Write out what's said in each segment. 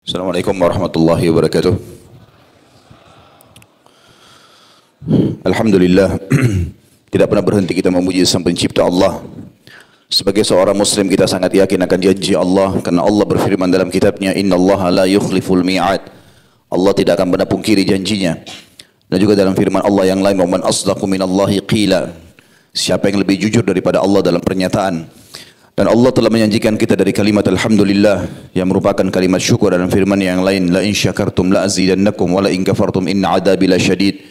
Assalamualaikum warahmatullahi wabarakatuh. Alhamdulillah, tidak pernah berhenti kita memuji Sang Pencipta Allah. Sebagai seorang muslim kita sangat yakin akan janji Allah, karena Allah berfirman dalam kitabnya, innallaha la yukhliful mi'ad. Allah tidak akan pernah pungkiri janjinya. Dan juga dalam firman Allah yang lain, wa man asdaqu minallahi qila. Siapa yang lebih jujur daripada Allah dalam pernyataan. Dan Allah telah menjanjikan kita dari kalimat Alhamdulillah yang merupakan kalimat syukur, dalam firman yang lain, la in syakartum la azidannakum wa la in kafartum inna adabi lasyadid.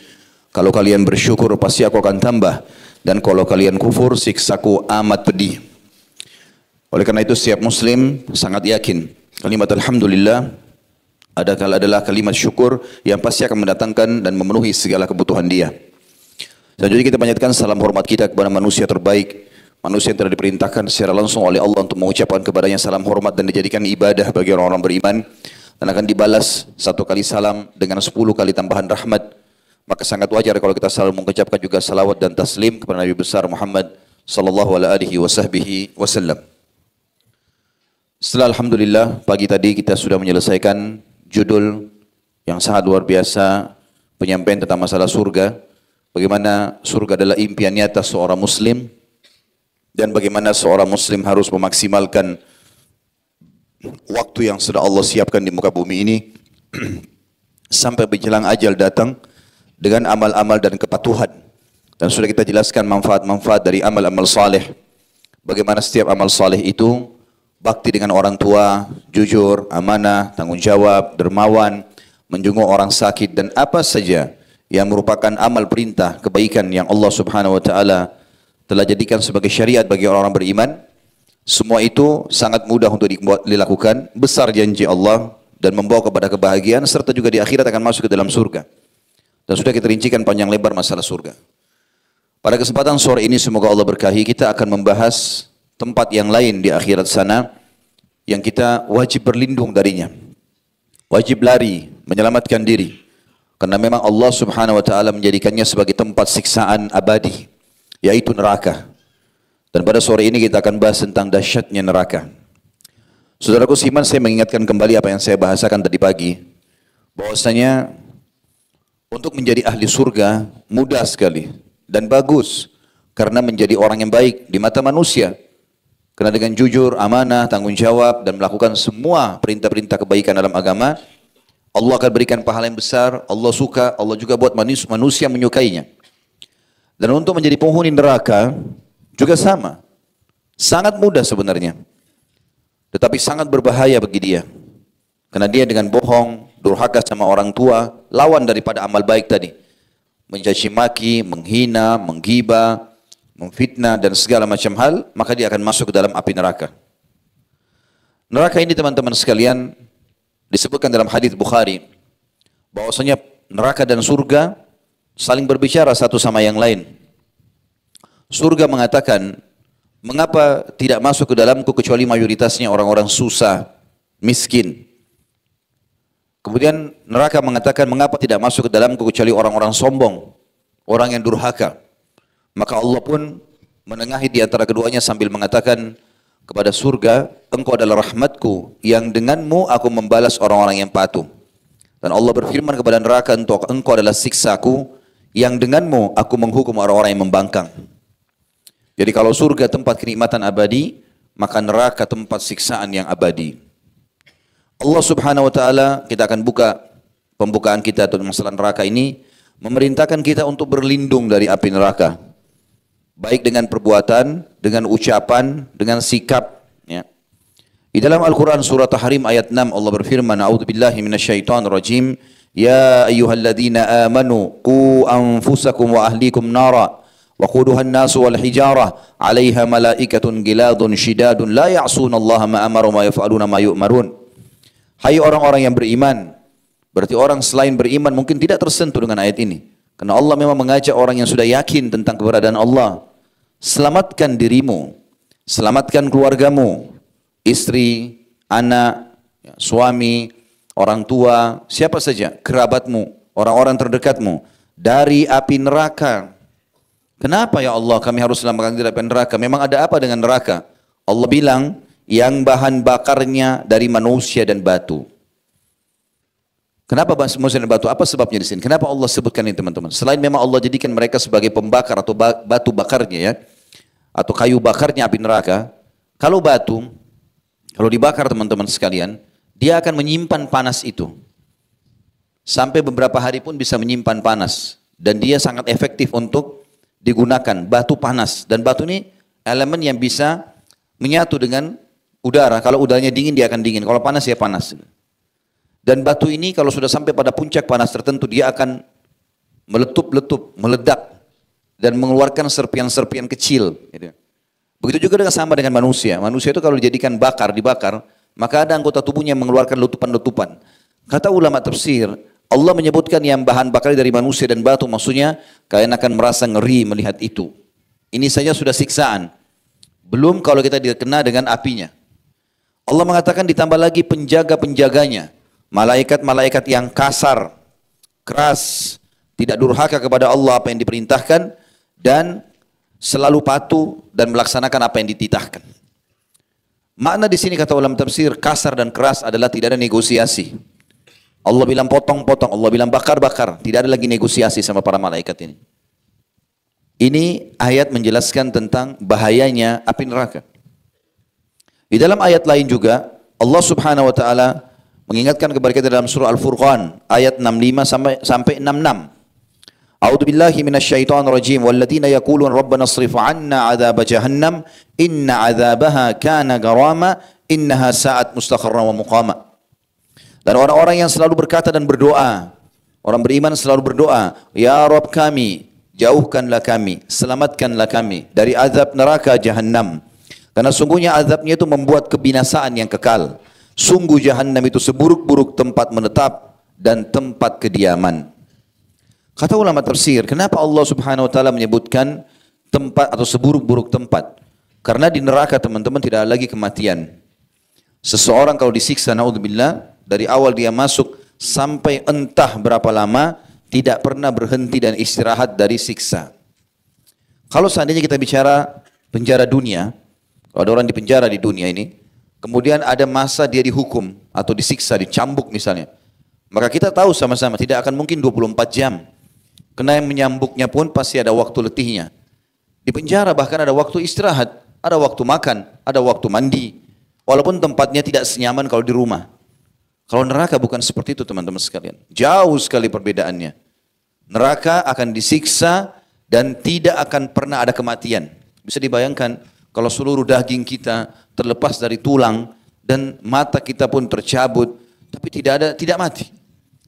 Kalau kalian bersyukur pasti aku akan tambah, dan kalau kalian kufur siksaku amat pedih. Oleh karena itu setiap muslim sangat yakin kalimat Alhamdulillah adalah kalimat syukur yang pasti akan mendatangkan dan memenuhi segala kebutuhan dia. Selanjutnya kita panjatkan salam hormat kita kepada manusia terbaik, manusia yang telah diperintahkan secara langsung oleh Allah untuk mengucapkan kepadanya salam hormat dan dijadikan ibadah bagi orang-orang beriman, dan akan dibalas satu kali salam dengan 10 kali tambahan rahmat. Maka sangat wajar kalau kita selalu mengucapkan juga salawat dan taslim kepada Nabi besar Muhammad sallallahu alaihi wasallam. Setelah Alhamdulillah, pagi tadi kita sudah menyelesaikan judul yang sangat luar biasa, penyampaian tentang masalah surga, bagaimana surga adalah impian nyata seorang muslim, dan bagaimana seorang muslim harus memaksimalkan waktu yang sudah Allah siapkan di muka bumi ini sampai menjelang ajal datang dengan amal-amal dan kepatuhan. Dan sudah kita jelaskan manfaat-manfaat dari amal-amal saleh. Bagaimana setiap amal saleh itu bakti dengan orang tua, jujur, amanah, tanggung jawab, dermawan, menjenguk orang sakit, dan apa saja yang merupakan amal perintah kebaikan yang Allah Subhanahu wa taala telah jadikan sebagai syariat bagi orang-orang beriman. Semua itu sangat mudah untuk dilakukan, besar janji Allah dan membawa kepada kebahagiaan, serta juga di akhirat akan masuk ke dalam surga. Dan sudah kita rincikan panjang lebar masalah surga. Pada kesempatan sore ini semoga Allah berkahi, kita akan membahas tempat yang lain di akhirat sana yang kita wajib berlindung darinya, wajib lari, menyelamatkan diri, karena memang Allah Subhanahu wa taala menjadikannya sebagai tempat siksaan abadi, yaitu neraka. Dan pada sore ini kita akan bahas tentang dahsyatnya neraka. Saudaraku seiman, saya mengingatkan kembali apa yang saya bahasakan tadi pagi, bahwasanya untuk menjadi ahli surga mudah sekali dan bagus, karena menjadi orang yang baik di mata manusia. Karena dengan jujur, amanah, tanggung jawab, dan melakukan semua perintah-perintah kebaikan dalam agama, Allah akan berikan pahala yang besar. Allah suka, Allah juga buat manusia menyukainya. Dan untuk menjadi penghuni neraka juga sama. Sangat mudah sebenarnya, tetapi sangat berbahaya bagi dia. Karena dia dengan bohong, durhaka sama orang tua, lawan daripada amal baik tadi. Mencaci maki, menghina, menggibah, memfitnah, dan segala macam hal, maka dia akan masuk ke dalam api neraka. Neraka ini teman-teman sekalian disebutkan dalam hadis Bukhari, bahwasanya neraka dan surga saling berbicara satu sama yang lain. Surga mengatakan, mengapa tidak masuk ke dalamku kecuali mayoritasnya orang-orang susah, miskin. Kemudian neraka mengatakan, mengapa tidak masuk ke dalamku kecuali orang-orang sombong, orang yang durhaka. Maka Allah pun menengahi di antara keduanya sambil mengatakan kepada surga, engkau adalah rahmatku yang denganmu aku membalas orang-orang yang patuh. Dan Allah berfirman kepada neraka, engkau adalah siksaku yang denganmu aku menghukum orang-orang yang membangkang. Jadi kalau surga tempat kenikmatan abadi, maka neraka tempat siksaan yang abadi. Allah Subhanahu wa taala, kita akan buka pembukaan kita tentang masalah neraka ini, memerintahkan kita untuk berlindung dari api neraka. Baik dengan perbuatan, dengan ucapan, dengan sikap. Ya. Di dalam Al-Quran surah Tahrim ayat 6 Allah berfirman, A'udzubillahi minasyaitonirrajim, Ya ayyuhalladzina amanu qu anfusakum wa ahlikum nara wa quduhan nasu wal hijarah 'alaiha malaikatun giladun shidadun la ya'sunallaha ma amara ma yaf'aluna ma yu'marun. Hai orang-orang yang beriman. Berarti orang selain beriman mungkin tidak tersentuh dengan ayat ini. Karena Allah memang mengajak orang yang sudah yakin tentang keberadaan Allah. Selamatkan dirimu, selamatkan keluargamu, istri, anak, suami, orang tua, siapa saja, kerabatmu, orang-orang terdekatmu, dari api neraka. Kenapa ya Allah kami harus selamatkan dari api neraka? Memang ada apa dengan neraka? Allah bilang, yang bahan bakarnya dari manusia dan batu. Kenapa manusia dan batu? Apa sebabnya di sini? Kenapa Allah sebutkan ini teman-teman? Selain memang Allah jadikan mereka sebagai pembakar atau batu bakarnya ya, atau kayu bakarnya api neraka. Kalau batu, kalau dibakar teman-teman sekalian, dia akan menyimpan panas itu. Sampai beberapa hari pun bisa menyimpan panas. Dan dia sangat efektif untuk digunakan, batu panas. Dan batu ini elemen yang bisa menyatu dengan udara. Kalau udaranya dingin dia akan dingin, kalau panas ya panas. Dan batu ini kalau sudah sampai pada puncak panas tertentu, dia akan meletup-letup, meledak. Dan mengeluarkan serpian-serpian kecil. Begitu juga sama dengan manusia. Manusia itu kalau dijadikan dibakar, maka ada anggota tubuhnya yang mengeluarkan letupan-letupan. Kata ulama tafsir, Allah menyebutkan yang bahan bakar dari manusia dan batu, maksudnya kalian akan merasa ngeri melihat itu. Ini saja sudah siksaan. Belum kalau kita dikena dengan apinya. Allah mengatakan ditambah lagi penjaga-penjaganya. Malaikat-malaikat yang kasar, keras, tidak durhaka kepada Allah apa yang diperintahkan, dan selalu patuh dan melaksanakan apa yang dititahkan. Makna di sini kata ulama tafsir, kasar dan keras adalah tidak ada negosiasi. Allah bilang potong-potong, Allah bilang bakar-bakar. Tidak ada lagi negosiasi sama para malaikat ini. Ini ayat menjelaskan tentang bahayanya api neraka. Di dalam ayat lain juga, Allah subhanahu wa ta'ala mengingatkan kepada kita dalam surah Al-Furqan, ayat 65 sampai 66. A'udzu billahi minasyaitonir rajim. Walladzina yaqulun rabbana shrif 'anna 'adzab jahannam inna 'adzabaha kana garama innaha sa'at mustaqarran wa muqama. Dan orang-orang yang selalu berkata dan berdoa, orang beriman selalu berdoa, ya Rabb kami, jauhkanlah kami, selamatkanlah kami dari azab neraka jahannam. Karena sungguhnya azabnya itu membuat kebinasaan yang kekal. Sungguh jahannam itu seburuk-buruk tempat menetap dan tempat kediaman. Kata ulama tafsir, kenapa Allah subhanahu wa ta'ala menyebutkan tempat atau seburuk-buruk tempat? Karena di neraka teman-teman tidak ada lagi kematian. Seseorang kalau disiksa, naudzubillah, dari awal dia masuk sampai entah berapa lama tidak pernah berhenti dan istirahat dari siksa. Kalau seandainya kita bicara penjara dunia, kalau ada orang di penjara di dunia ini, kemudian ada masa dia dihukum atau disiksa, dicambuk misalnya, maka kita tahu sama-sama tidak akan mungkin 24 jam. Karena yang menyambuknya pun pasti ada waktu letihnya. Di penjara bahkan ada waktu istirahat, ada waktu makan, ada waktu mandi. Walaupun tempatnya tidak senyaman kalau di rumah. Kalau neraka bukan seperti itu teman-teman sekalian. Jauh sekali perbedaannya. Neraka akan disiksa dan tidak akan pernah ada kematian. Bisa dibayangkan kalau seluruh daging kita terlepas dari tulang dan mata kita pun tercabut, tapi tidak mati.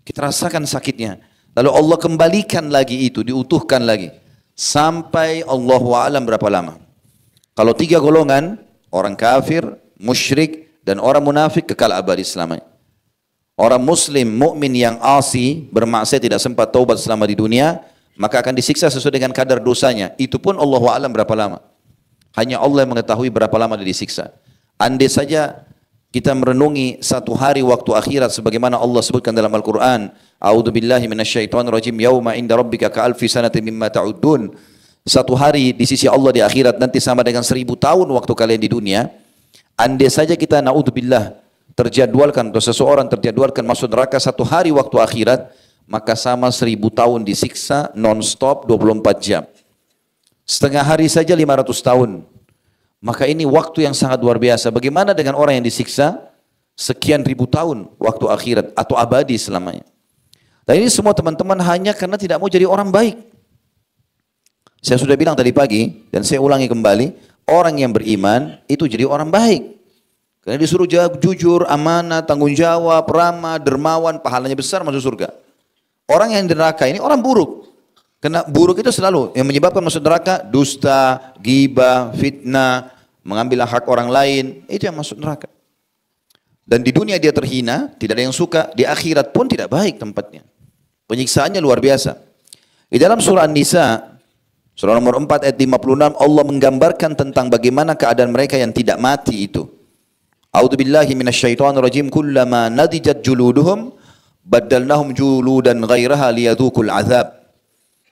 Kita rasakan sakitnya. Lalu Allah kembalikan lagi itu, diutuhkan lagi. Sampai Allahu a'lam berapa lama. Kalau 3 golongan, orang kafir, musyrik, dan orang munafik kekal abadi selamanya. Orang muslim, mukmin yang asi, bermaksiat tidak sempat taubat selama di dunia, maka akan disiksa sesuai dengan kadar dosanya. Itu pun Allahu a'lam berapa lama. Hanya Allah yang mengetahui berapa lama dia disiksa. Andai saja kita merenungi satu hari waktu akhirat sebagaimana Allah sebutkan dalam Al-Quran, A'udzu billahi minasyaitonir rajim, yauma inda rabbika ka'alfi sanatin mimma ta'uddun. Satu hari di sisi Allah di akhirat nanti sama dengan 1000 tahun waktu kalian di dunia. Andai saja kita naudzubillah terjadwalkan atau seseorang terjadwalkan masuk neraka satu hari waktu akhirat, maka sama 1000 tahun disiksa non-stop 24 jam. Setengah hari saja 500 tahun. Maka ini waktu yang sangat luar biasa. Bagaimana dengan orang yang disiksa sekian ribu tahun waktu akhirat atau abadi selamanya. Dan ini semua teman-teman hanya karena tidak mau jadi orang baik. Saya sudah bilang tadi pagi dan saya ulangi kembali, orang yang beriman itu jadi orang baik. Karena disuruh jujur, amanah, tanggung jawab, ramah, dermawan, pahalanya besar masuk surga. Orang yang di neraka ini orang buruk. Karena buruk itu selalu yang menyebabkan masuk neraka dusta, ghibah, fitnah, mengambil hak orang lain, itu yang masuk neraka. Dan di dunia dia terhina, tidak ada yang suka, di akhirat pun tidak baik tempatnya. Penyiksaannya luar biasa. Di dalam surah An-Nisa, surah nomor 4 ayat 56, Allah menggambarkan tentang bagaimana keadaan mereka yang tidak mati itu. A'udzu billahi minasyaitonir rajim, kullama nadijat juluduhum baddalnahum juludan ghairaha liyadzuqul azab.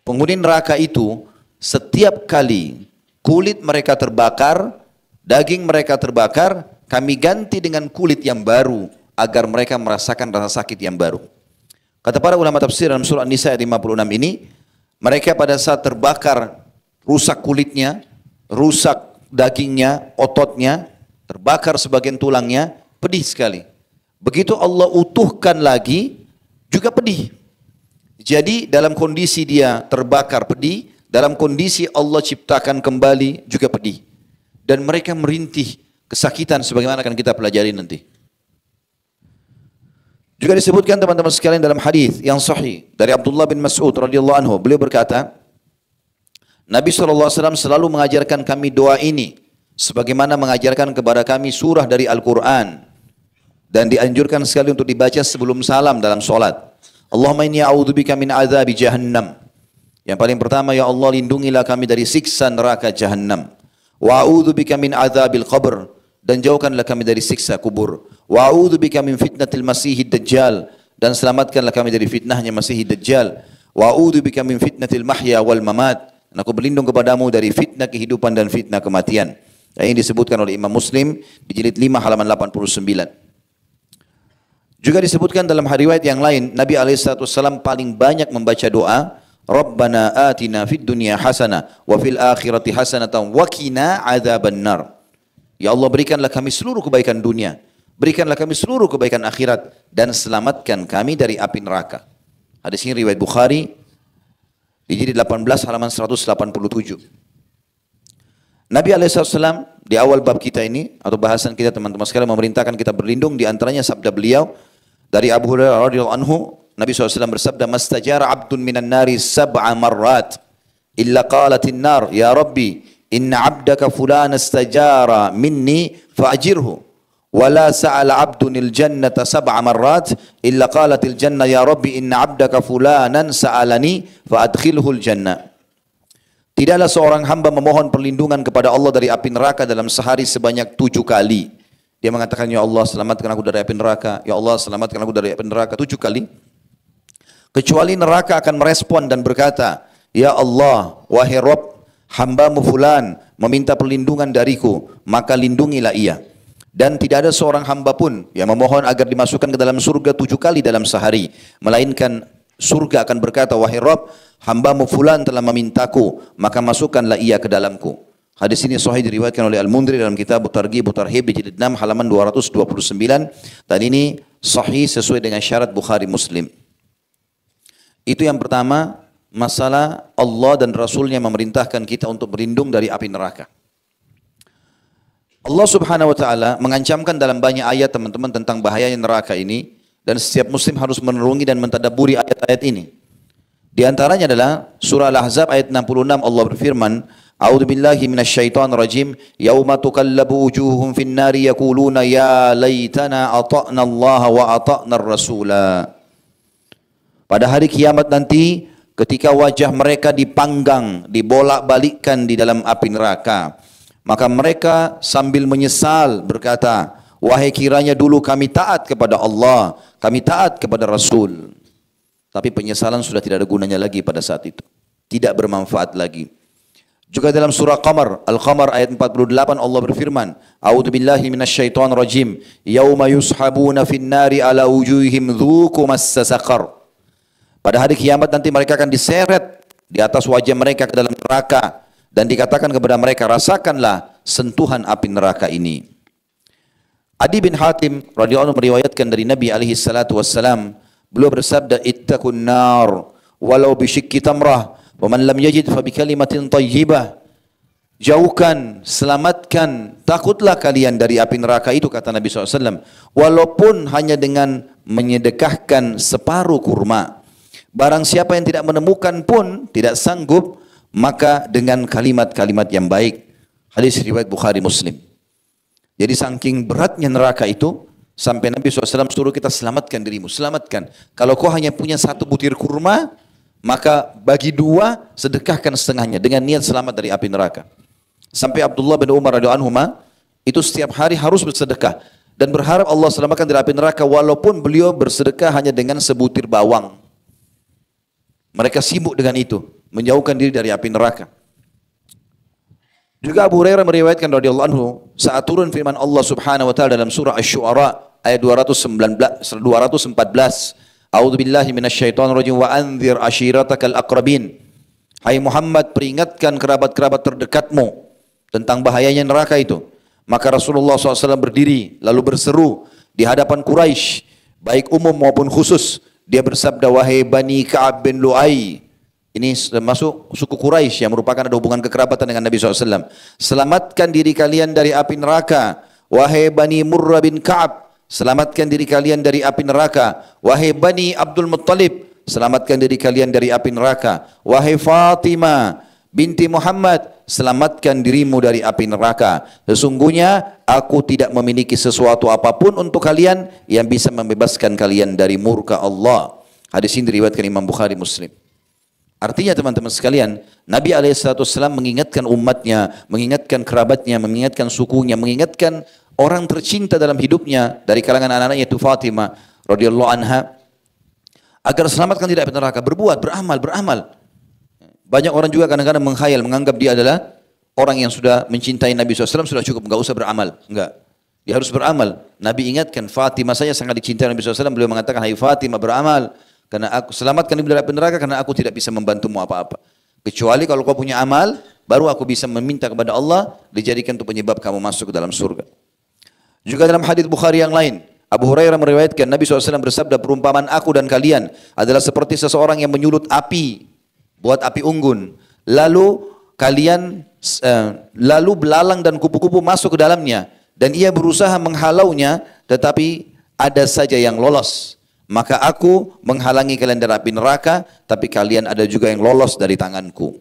Penghuni neraka itu setiap kali kulit mereka terbakar, daging mereka terbakar, kami ganti dengan kulit yang baru agar mereka merasakan rasa sakit yang baru. Kata para ulama tafsir dalam surah An-Nisa ayat 56 ini, mereka pada saat terbakar, rusak kulitnya, rusak dagingnya, ototnya, terbakar sebagian tulangnya, pedih sekali. Begitu Allah utuhkan lagi, juga pedih. Jadi dalam kondisi dia terbakar pedih, dalam kondisi Allah ciptakan kembali juga pedih. Dan mereka merintih kesakitan sebagaimana akan kita pelajari nanti. Juga disebutkan teman-teman sekalian dalam hadis yang sahih dari Abdullah bin Mas'ud radhiyallahu anhu, beliau berkata, Nabi SAW selalu mengajarkan kami doa ini sebagaimana mengajarkan kepada kami surah dari Al-Quran, dan dianjurkan sekali untuk dibaca sebelum salam dalam solat. Allahumma inni a'udzubika min azabi jahannam. Yang paling pertama, ya Allah, lindungilah kami dari siksa neraka jahannam. Wa a'udzubika min azabil qabr, dan jauhkanlah kami dari siksa kubur. Wa a'udzubika min fitnatil masihid dajjal, dan selamatkanlah kami dari fitnahnya Masihid Dajjal. Wa a'udzubika min fitnatil mahya wal mamat, dan aku berlindung kepadamu dari fitnah kehidupan dan fitnah kematian. Dan ini disebutkan oleh Imam Muslim di jilid 5 halaman 89. Juga disebutkan dalam riwayat yang lain, Nabi SAW paling banyak membaca doa, Rabbana atina fid dunya hasanah wa fil akhirati hasanatan wa qina adzabannar. Ya Allah, berikanlah kami seluruh kebaikan dunia, berikanlah kami seluruh kebaikan akhirat, dan selamatkan kami dari api neraka. Hadis ini riwayat Bukhari di jilid 18 halaman 187. Nabi SAW di awal bab kita ini atau bahasan kita teman-teman sekalian memerintahkan kita berlindung, di antaranya sabda beliau dari Abu Hurairah radhiyallahu anhu, Nabi SAW bersabda, mastajara abdun minan nari sab'a marrat illa qalatin nar ya Rabbi inna abdaka fulan istajara minni fa'ajirhu wala sa'ala abdunil jannata sab'a marrat illa qalatil jannah ya Rabbi inna abdaka fulanan sa'alani fa'adkhilhul jannah. Tidaklah seorang hamba memohon perlindungan kepada Allah dari api neraka dalam sehari sebanyak 7 kali. Dia mengatakan, ya Allah selamatkan aku dari api neraka, ya Allah selamatkan aku dari api neraka 7 kali. Kecuali neraka akan merespon dan berkata, ya Allah, wahai Rabb, hambamu fulan meminta perlindungan dariku, maka lindungilah ia. Dan tidak ada seorang hamba pun yang memohon agar dimasukkan ke dalam surga 7 kali dalam sehari, melainkan surga akan berkata, wahai Rabb, hambamu fulan telah memintaku, maka masukkanlah ia ke dalamku. Hadis ini sahih diriwayatkan oleh Al-Mundhiri dalam kitab Targhib Tarhib di jilid 6 halaman 229, dan ini sahih sesuai dengan syarat Bukhari Muslim. Itu yang pertama, masalah Allah dan Rasulnya memerintahkan kita untuk berlindung dari api neraka. Allah Subhanahu wa taala mengancamkan dalam banyak ayat teman-teman tentang bahayanya neraka ini, dan setiap muslim harus merenungi dan mentadabburi ayat-ayat ini. Di antaranya adalah surah Al-Ahzab ayat 66, Allah berfirman, A'udzu billahi minasyaitonir rajim, yauma tuqallabu wujuhum fin nari yaquluna ya laitana ata'na Allah wa ata'na ar-rasula. Pada hari kiamat nanti, ketika wajah mereka dipanggang, dibolak-balikkan di dalam api neraka, maka mereka sambil menyesal berkata, wahai kiranya dulu kami taat kepada Allah, kami taat kepada Rasul. Tapi penyesalan sudah tidak ada gunanya lagi pada saat itu. Tidak bermanfaat lagi. Juga dalam surah Qamar, Al-Qamar ayat 48, Allah berfirman, A'udzu billahi minasyaitonir rajim, yauma yushabuna fin nari ala wujuhihim dzuqu massa saqar. Pada hari kiamat nanti mereka akan diseret di atas wajah mereka ke dalam neraka, dan dikatakan kepada mereka, rasakanlah sentuhan api neraka ini. Adi bin Hatim radhiyallahu anhu meriwayatkan dari Nabi alaihi salatu wassalam, beliau bersabda, ittaqun nar walau bisyikki tamrah wa man lam yajid fa bi kalimatin thayyibah. Jauhkan, selamatkan, takutlah kalian dari api neraka itu, kata Nabi SAW, walaupun hanya dengan menyedekahkan separuh kurma. Barang siapa yang tidak menemukan pun, tidak sanggup, maka dengan kalimat-kalimat yang baik. Hadis riwayat Bukhari Muslim. Jadi saking beratnya neraka itu, sampai Nabi SAW suruh kita selamatkan dirimu, selamatkan. Kalau kau hanya punya 1 butir kurma, maka bagi 2, sedekahkan setengahnya dengan niat selamat dari api neraka. Sampai Abdullah bin Umar radhiyallahu anhu itu setiap hari harus bersedekah dan berharap Allah selamatkan dari api neraka, walaupun beliau bersedekah hanya dengan sebutir bawang. Mereka sibuk dengan itu, menjauhkan diri dari api neraka. Juga Abu Hurairah meriwayatkan radhiyallahu anhu, saat turun firman Allah Subhanahu wa taala dalam surah Asy-Syu'ara ayat 214, A'udzubillahi minasyaitonirrajim wa anzir ashiratakal aqrabin. Hai Muhammad, peringatkan kerabat-kerabat terdekatmu tentang bahayanya neraka itu. Maka Rasulullah SAW berdiri lalu berseru di hadapan Quraisy, baik umum maupun khusus. Dia bersabda, wahai Bani Ka'ab bin Lu'ay. Ini masuk suku Quraisy yang merupakan ada hubungan kekerabatan dengan Nabi SAW. Selamatkan diri kalian dari api neraka. Wahai Bani Murrah bin Ka'ab, selamatkan diri kalian dari api neraka. Wahai Bani Abdul Muttalib, selamatkan diri kalian dari api neraka. Wahai Fatimah binti Muhammad, selamatkan dirimu dari api neraka. Sesungguhnya aku tidak memiliki sesuatu apapun untuk kalian yang bisa membebaskan kalian dari murka Allah. Hadis ini diriwayatkan Imam Bukhari Muslim. Artinya teman-teman sekalian, Nabi SAW mengingatkan umatnya, mengingatkan kerabatnya, mengingatkan sukunya, mengingatkan orang tercinta dalam hidupnya dari kalangan anak-anaknya itu Fatimah radhiyallahu anha, agar selamatkan tidak api neraka, berbuat, beramal. Banyak orang juga kadang-kadang menghayal, menganggap dia adalah orang yang sudah mencintai Nabi SAW, sudah cukup, enggak usah beramal. Enggak. Dia harus beramal. Nabi ingatkan, Fatimah saya sangat dicintai Nabi SAW, beliau mengatakan, hai Fatimah beramal. Karena aku selamatkan dari api neraka, karena aku tidak bisa membantumu apa-apa. Kecuali kalau kau punya amal, baru aku bisa meminta kepada Allah, dijadikan untuk penyebab kamu masuk ke dalam surga. Juga dalam hadis Bukhari yang lain, Abu Hurairah meriwayatkan, Nabi SAW bersabda, perumpamaan aku dan kalian adalah seperti seseorang yang menyulut api, buat api unggun. Lalu belalang dan kupu-kupu masuk ke dalamnya. Dan ia berusaha menghalaunya, tetapi ada saja yang lolos. Maka aku menghalangi kalian dari api neraka, tapi kalian ada juga yang lolos dari tanganku.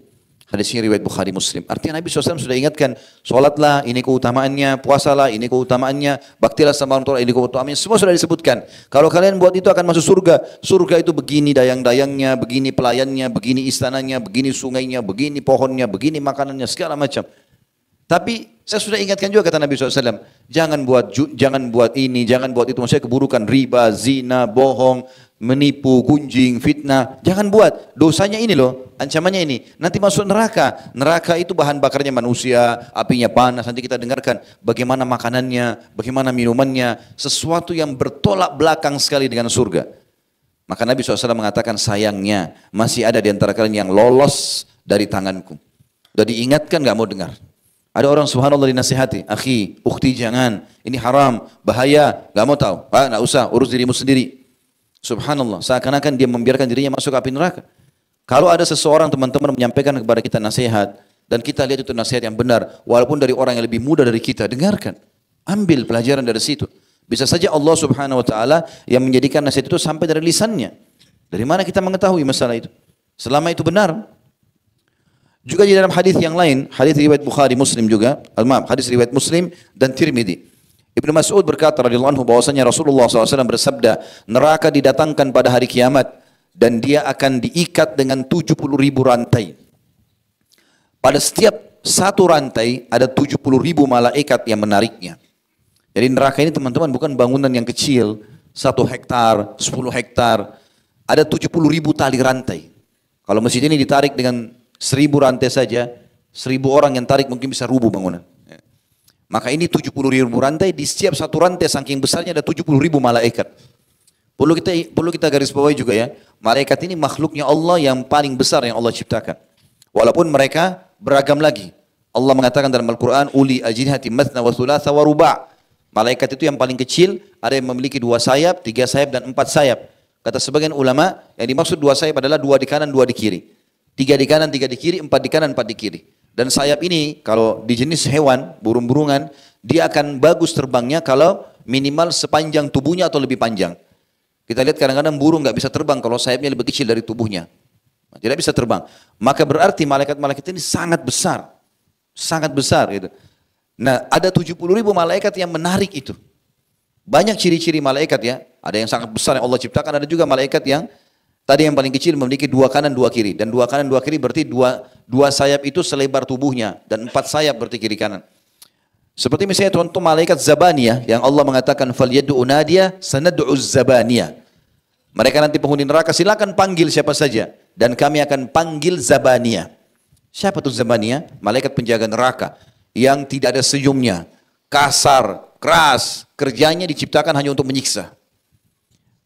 Hadis ini riwayat Bukhari Muslim. Artinya Nabi SAW sudah ingatkan, sholatlah, ini keutamaannya, puasalah, ini keutamaannya, baktilah sama orang tua, ini keutamaannya, semua sudah disebutkan. Kalau kalian buat itu akan masuk surga. Surga itu begini dayang-dayangnya, begini pelayannya, begini istananya, begini sungainya, begini pohonnya, begini makanannya, segala macam. Tapi saya sudah ingatkan juga kata Nabi SAW, jangan buat ini, jangan buat itu, maksudnya keburukan, riba, zina, bohong, menipu, gunjing, fitnah, jangan buat. Dosanya ini loh, ancamannya ini, nanti masuk neraka. Neraka itu bahan bakarnya manusia, apinya panas. Nanti kita dengarkan bagaimana makanannya, bagaimana minumannya, sesuatu yang bertolak belakang sekali dengan surga. Maka Nabi SAW mengatakan, sayangnya masih ada di antara kalian yang lolos dari tanganku. Sudah diingatkan, gak mau dengar. Ada orang subhanallah dinasihati, akhi, ukhti jangan, ini haram, bahaya, gak mau tahu, gak usah, urus dirimu sendiri. Subhanallah, seakan-akan dia membiarkan dirinya masuk api neraka. Kalau ada seseorang teman-teman menyampaikan kepada kita nasihat, dan kita lihat itu nasihat yang benar, walaupun dari orang yang lebih muda dari kita, dengarkan, ambil pelajaran dari situ. Bisa saja Allah Subhanahu Wa Taala yang menjadikan nasihat itu sampai dari lisannya. Dari mana kita mengetahui masalah itu? Selama itu benar. Juga di dalam hadis yang lain, hadis riwayat Bukhari Muslim juga, hadis riwayat Muslim dan Tirmidzi. Ibnu Mas'ud berkata radhiyallahu anhu bahwasanya Rasulullah SAW bersabda, neraka didatangkan pada hari kiamat dan dia akan diikat dengan 70.000 rantai. Pada setiap satu rantai ada 70.000 malaikat yang menariknya. Jadi neraka ini teman-teman bukan bangunan yang kecil, 1 hektar, 10 hektar, ada 70.000 tali rantai. Kalau masjid ini ditarik dengan 1.000 rantai saja, 1.000 orang yang tarik mungkin bisa rubuh bangunan. Maka ini 70.000 rantai, di setiap satu rantai saking besarnya ada 70.000 malaikat. Perlu kita garis bawahi juga ya, malaikat ini makhluknya Allah yang paling besar yang Allah ciptakan. Walaupun mereka beragam lagi. Allah mengatakan dalam Al-Quran, uli ajnihati mathna wa thulatha wa ruba'. Malaikat itu yang paling kecil, ada yang memiliki 2 sayap, 3 sayap dan 4 sayap. Kata sebagian ulama, yang dimaksud 2 sayap adalah 2 di kanan, 2 di kiri. 3 di kanan, 3 di kiri, 4 di kanan, 4 di kiri. Dan sayap ini kalau di jenis hewan, burung-burungan, dia akan bagus terbangnya kalau minimal sepanjang tubuhnya atau lebih panjang. Kita lihat kadang-kadang burung nggak bisa terbang kalau sayapnya lebih kecil dari tubuhnya. Tidak bisa terbang. Maka berarti malaikat-malaikat ini sangat besar. Sangat besar gitu. Nah ada 70.000 malaikat yang menarik itu. Banyak ciri-ciri malaikat ya. Ada yang sangat besar yang Allah ciptakan, ada juga malaikat yang tadi yang paling kecil memiliki 2 kanan 2 kiri. Dan 2 kanan 2 kiri berarti dua sayap itu selebar tubuhnya. Dan 4 sayap berarti kiri kanan. Seperti misalnya contoh malaikat Zabaniyah yang Allah mengatakan falyad'u unadiya sanad'u Zabaniyah. Mereka nanti penghuni neraka silakan panggil siapa saja dan kami akan panggil Zabaniyah. Siapa tuh Zabaniyah? Malaikat penjaga neraka yang tidak ada senyumnya, kasar, keras, kerjanya diciptakan hanya untuk menyiksa.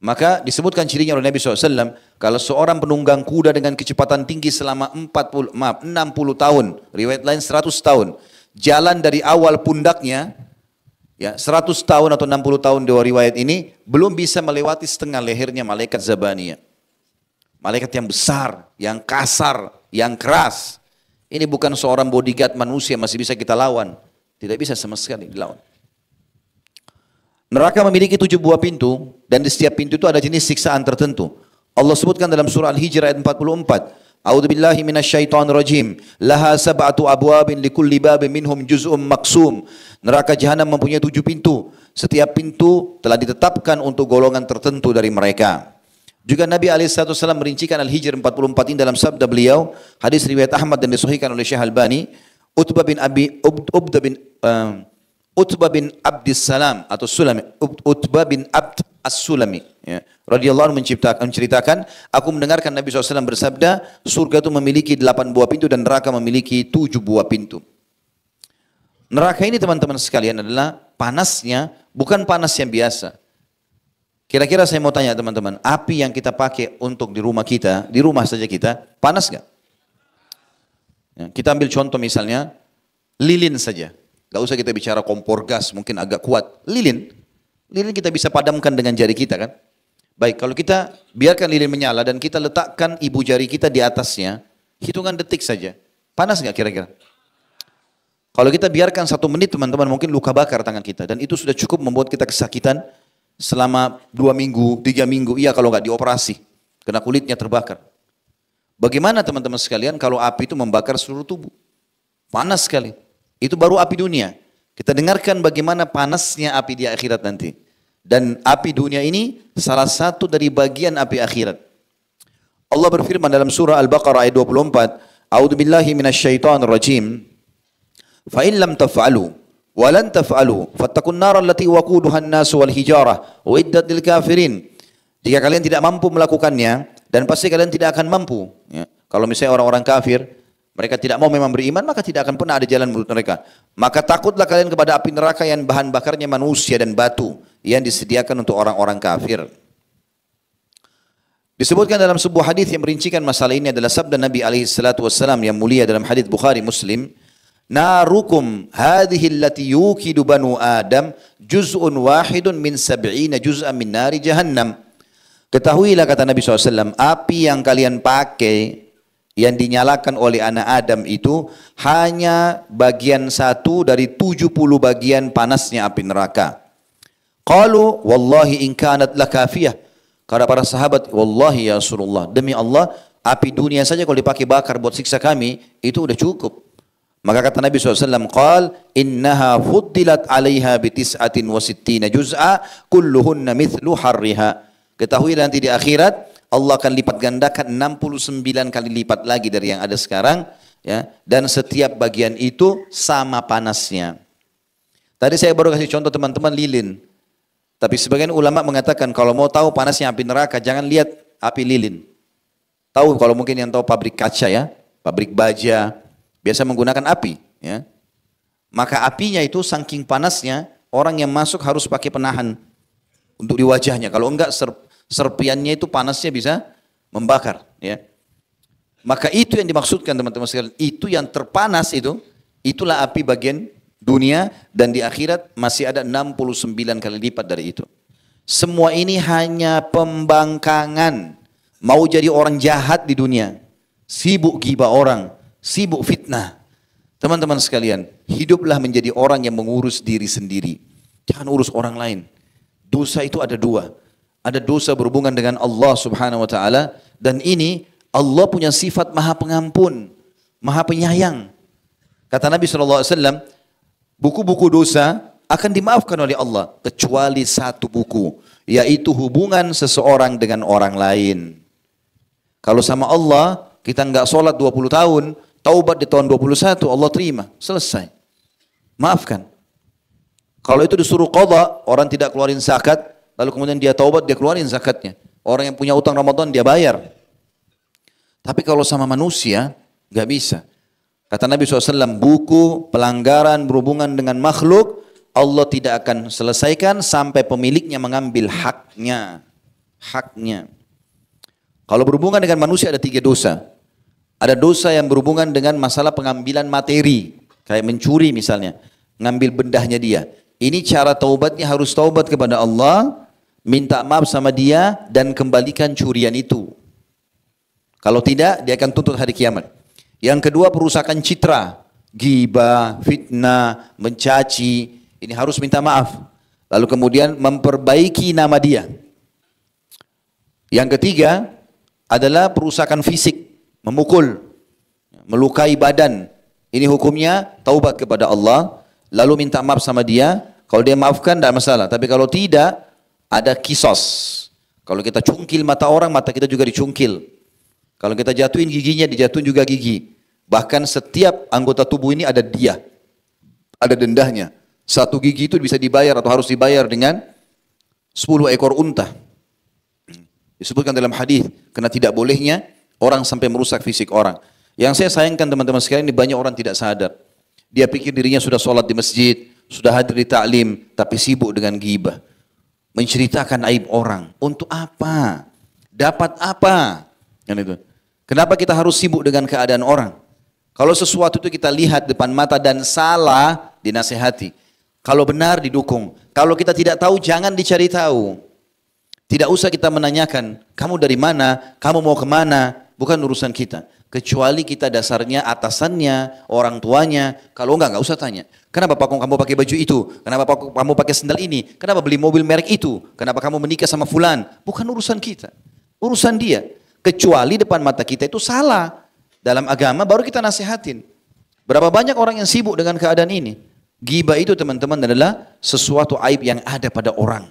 Maka disebutkan cirinya oleh Nabi SAW, kalau seorang penunggang kuda dengan kecepatan tinggi selama 60 tahun, riwayat lain 100 tahun, jalan dari awal pundaknya, ya 100 tahun atau 60 tahun dua riwayat ini, belum bisa melewati setengah lehernya malaikat Zabaniyah. Malaikat yang besar, yang kasar, yang keras. Ini bukan seorang bodyguard manusia masih bisa kita lawan. Tidak bisa sama sekali dilawan. Neraka memiliki 7 buah pintu dan di setiap pintu itu ada jenis siksaan tertentu. Allah sebutkan dalam surah Al-Hijr ayat 44. A'udzubillahi minasyaitonirrajim. Laha sab'atu abwabin likulli babin minhum juz'um maksum. Neraka jahanam mempunyai 7 pintu. Setiap pintu telah ditetapkan untuk golongan tertentu dari mereka. Juga Nabi SAW merincikan Al-Hijr 44 ini dalam sabda beliau, hadis riwayat Ahmad dan disahihkan oleh Syekh Albani, Utbah bin Abdissalam atau Sulami, Utbah bin Abd As-Sulami, ya, radhiyallahu anhu menceritakan, aku mendengarkan Nabi SAW bersabda, surga itu memiliki 8 buah pintu dan neraka memiliki 7 buah pintu. Neraka ini teman-teman sekalian adalah panasnya bukan panas yang biasa. Kira-kira saya mau tanya teman-teman, api yang kita pakai untuk di rumah kita, di rumah saja kita, panas nggak? Ya, kita ambil contoh misalnya, lilin saja. Gak usah kita bicara kompor gas, mungkin agak kuat. Lilin kita bisa padamkan dengan jari kita kan. Baik, kalau kita biarkan lilin menyala dan kita letakkan ibu jari kita di atasnya, hitungan detik saja. Panas gak kira-kira? Kalau kita biarkan 1 menit teman-teman, mungkin luka bakar tangan kita. Dan itu sudah cukup membuat kita kesakitan selama 2 minggu, 3 minggu. Iya kalau gak dioperasi, karena kulitnya terbakar. Bagaimana teman-teman sekalian kalau api itu membakar seluruh tubuh? Panas sekali. Itu baru api dunia. Kita dengarkan bagaimana panasnya api di akhirat nanti. Dan api dunia ini salah satu dari bagian api akhirat. Allah berfirman dalam surah Al-Baqarah ayat 24, A'udzubillahi minasyaitonirrajim. Fa in lam taf'alu wa lan taf'alu fattaqun nar allati waquduha an-nas wal hijarah uiddat lil kafirin. Jika kalian tidak mampu melakukannya dan pasti kalian tidak akan mampu, ya. Kalau misalnya orang-orang kafir mereka tidak mau memang beriman, maka tidak akan pernah ada jalan menurut mereka. Maka takutlah kalian kepada api neraka yang bahan bakarnya manusia dan batu yang disediakan untuk orang-orang kafir. Disebutkan dalam sebuah hadis yang merincikan masalah ini adalah sabda Nabi SAW yang mulia dalam hadis Bukhari Muslim. Narukum hadhihi allati yukidu banu Adam juz'un wahidun min 70 juz'an min nari jahannam. Ketahuilah kata Nabi SAW, api yang kalian pakai yang dinyalakan oleh anak Adam itu hanya bagian 1 dari 70 bagian panasnya api neraka. Qalu wallahi in kanat lakafiyah. Kata para sahabat, wallahi ya Rasulullah, demi Allah api dunia saja kalau dipakai bakar buat siksa kami itu udah cukup. Maka kata Nabi SAW, qal innaha fuddilat alaiha bitis'atin wa sittina juz'a kulluhunna mithlu harriha. Ketahui nanti di akhirat Allah akan lipat gandakan 69 kali lipat lagi dari yang ada sekarang, ya, dan setiap bagian itu sama panasnya. Tadi saya baru kasih contoh teman-teman lilin. Tapi sebagian ulama mengatakan kalau mau tahu panasnya api neraka jangan lihat api lilin. Tahu kalau mungkin yang tahu pabrik kaca ya, pabrik baja biasa menggunakan api, ya. Maka apinya itu saking panasnya orang yang masuk harus pakai penahan untuk di wajahnya. Kalau enggak serpiannya itu panasnya bisa membakar, ya. Maka itu yang dimaksudkan teman-teman sekalian, itu yang terpanas itu, itulah api bagian dunia dan di akhirat masih ada 69 kali lipat dari itu. Semua ini hanya pembangkangan, mau jadi orang jahat di dunia, sibuk gibah orang, sibuk fitnah. Teman-teman sekalian, hiduplah menjadi orang yang mengurus diri sendiri, jangan urus orang lain. Dosa itu ada 2. Ada dosa berhubungan dengan Allah Subhanahu wa taala dan ini Allah punya sifat Maha Pengampun, Maha Penyayang. Kata Nabi SAW, buku-buku dosa akan dimaafkan oleh Allah kecuali 1 buku, yaitu hubungan seseorang dengan orang lain. Kalau sama Allah kita enggak sholat 20 tahun, taubat di tahun 21 Allah terima, selesai. Maafkan. Kalau itu disuruh qadha, orang tidak keluarin zakat, lalu kemudian dia taubat, dia keluarin zakatnya. Orang yang punya utang Ramadan dia bayar. Tapi kalau sama manusia, nggak bisa. Kata Nabi SAW, buku pelanggaran berhubungan dengan makhluk, Allah tidak akan selesaikan sampai pemiliknya mengambil haknya. haknya. Kalau berhubungan dengan manusia ada 3 dosa. Ada dosa yang berhubungan dengan masalah pengambilan materi. Kayak mencuri misalnya. Ngambil bendahnya dia. Ini cara taubatnya harus taubat kepada Allah. Minta maaf sama dia dan kembalikan curian itu. Kalau tidak dia akan tuntut hari kiamat. Yang kedua perusakan citra. Ghibah, fitnah, mencaci. Ini harus minta maaf. Lalu kemudian memperbaiki nama dia. Yang ketiga adalah perusakan fisik. Memukul, melukai badan. Ini hukumnya taubat kepada Allah. Lalu minta maaf sama dia. Kalau dia maafkan tidak masalah. Tapi kalau tidak, ada kisos. Kalau kita cungkil mata orang, mata kita juga dicungkil. Kalau kita jatuhin giginya, dijatuhin juga gigi. Bahkan setiap anggota tubuh ini ada dia. Ada dendahnya. 1 gigi itu bisa dibayar atau harus dibayar dengan 10 ekor unta. Disebutkan dalam hadis karena tidak bolehnya orang sampai merusak fisik orang. Yang saya sayangkan teman-teman sekalian ini banyak orang tidak sadar. Dia pikir dirinya sudah sholat di masjid, sudah hadir di taklim, tapi sibuk dengan ghibah. Menceritakan aib orang. Untuk apa? Dapat apa? Kan itu. Kenapa kita harus sibuk dengan keadaan orang? Kalau sesuatu itu kita lihat depan mata dan salah, dinasehati. Kalau benar didukung. Kalau kita tidak tahu jangan dicari tahu. Tidak usah kita menanyakan, kamu dari mana, kamu mau kemana, bukan urusan kita. Kecuali kita dasarnya atasannya, orang tuanya, kalau enggak usah tanya. Kenapa Pak kamu pakai baju itu? Kenapa Pak kamu pakai sendal ini? Kenapa beli mobil merek itu? Kenapa kamu menikah sama fulan? Bukan urusan kita, urusan dia. Kecuali depan mata kita itu salah. Dalam agama baru kita nasihatin. Berapa banyak orang yang sibuk dengan keadaan ini? Ghibah itu teman-teman adalah sesuatu aib yang ada pada orang.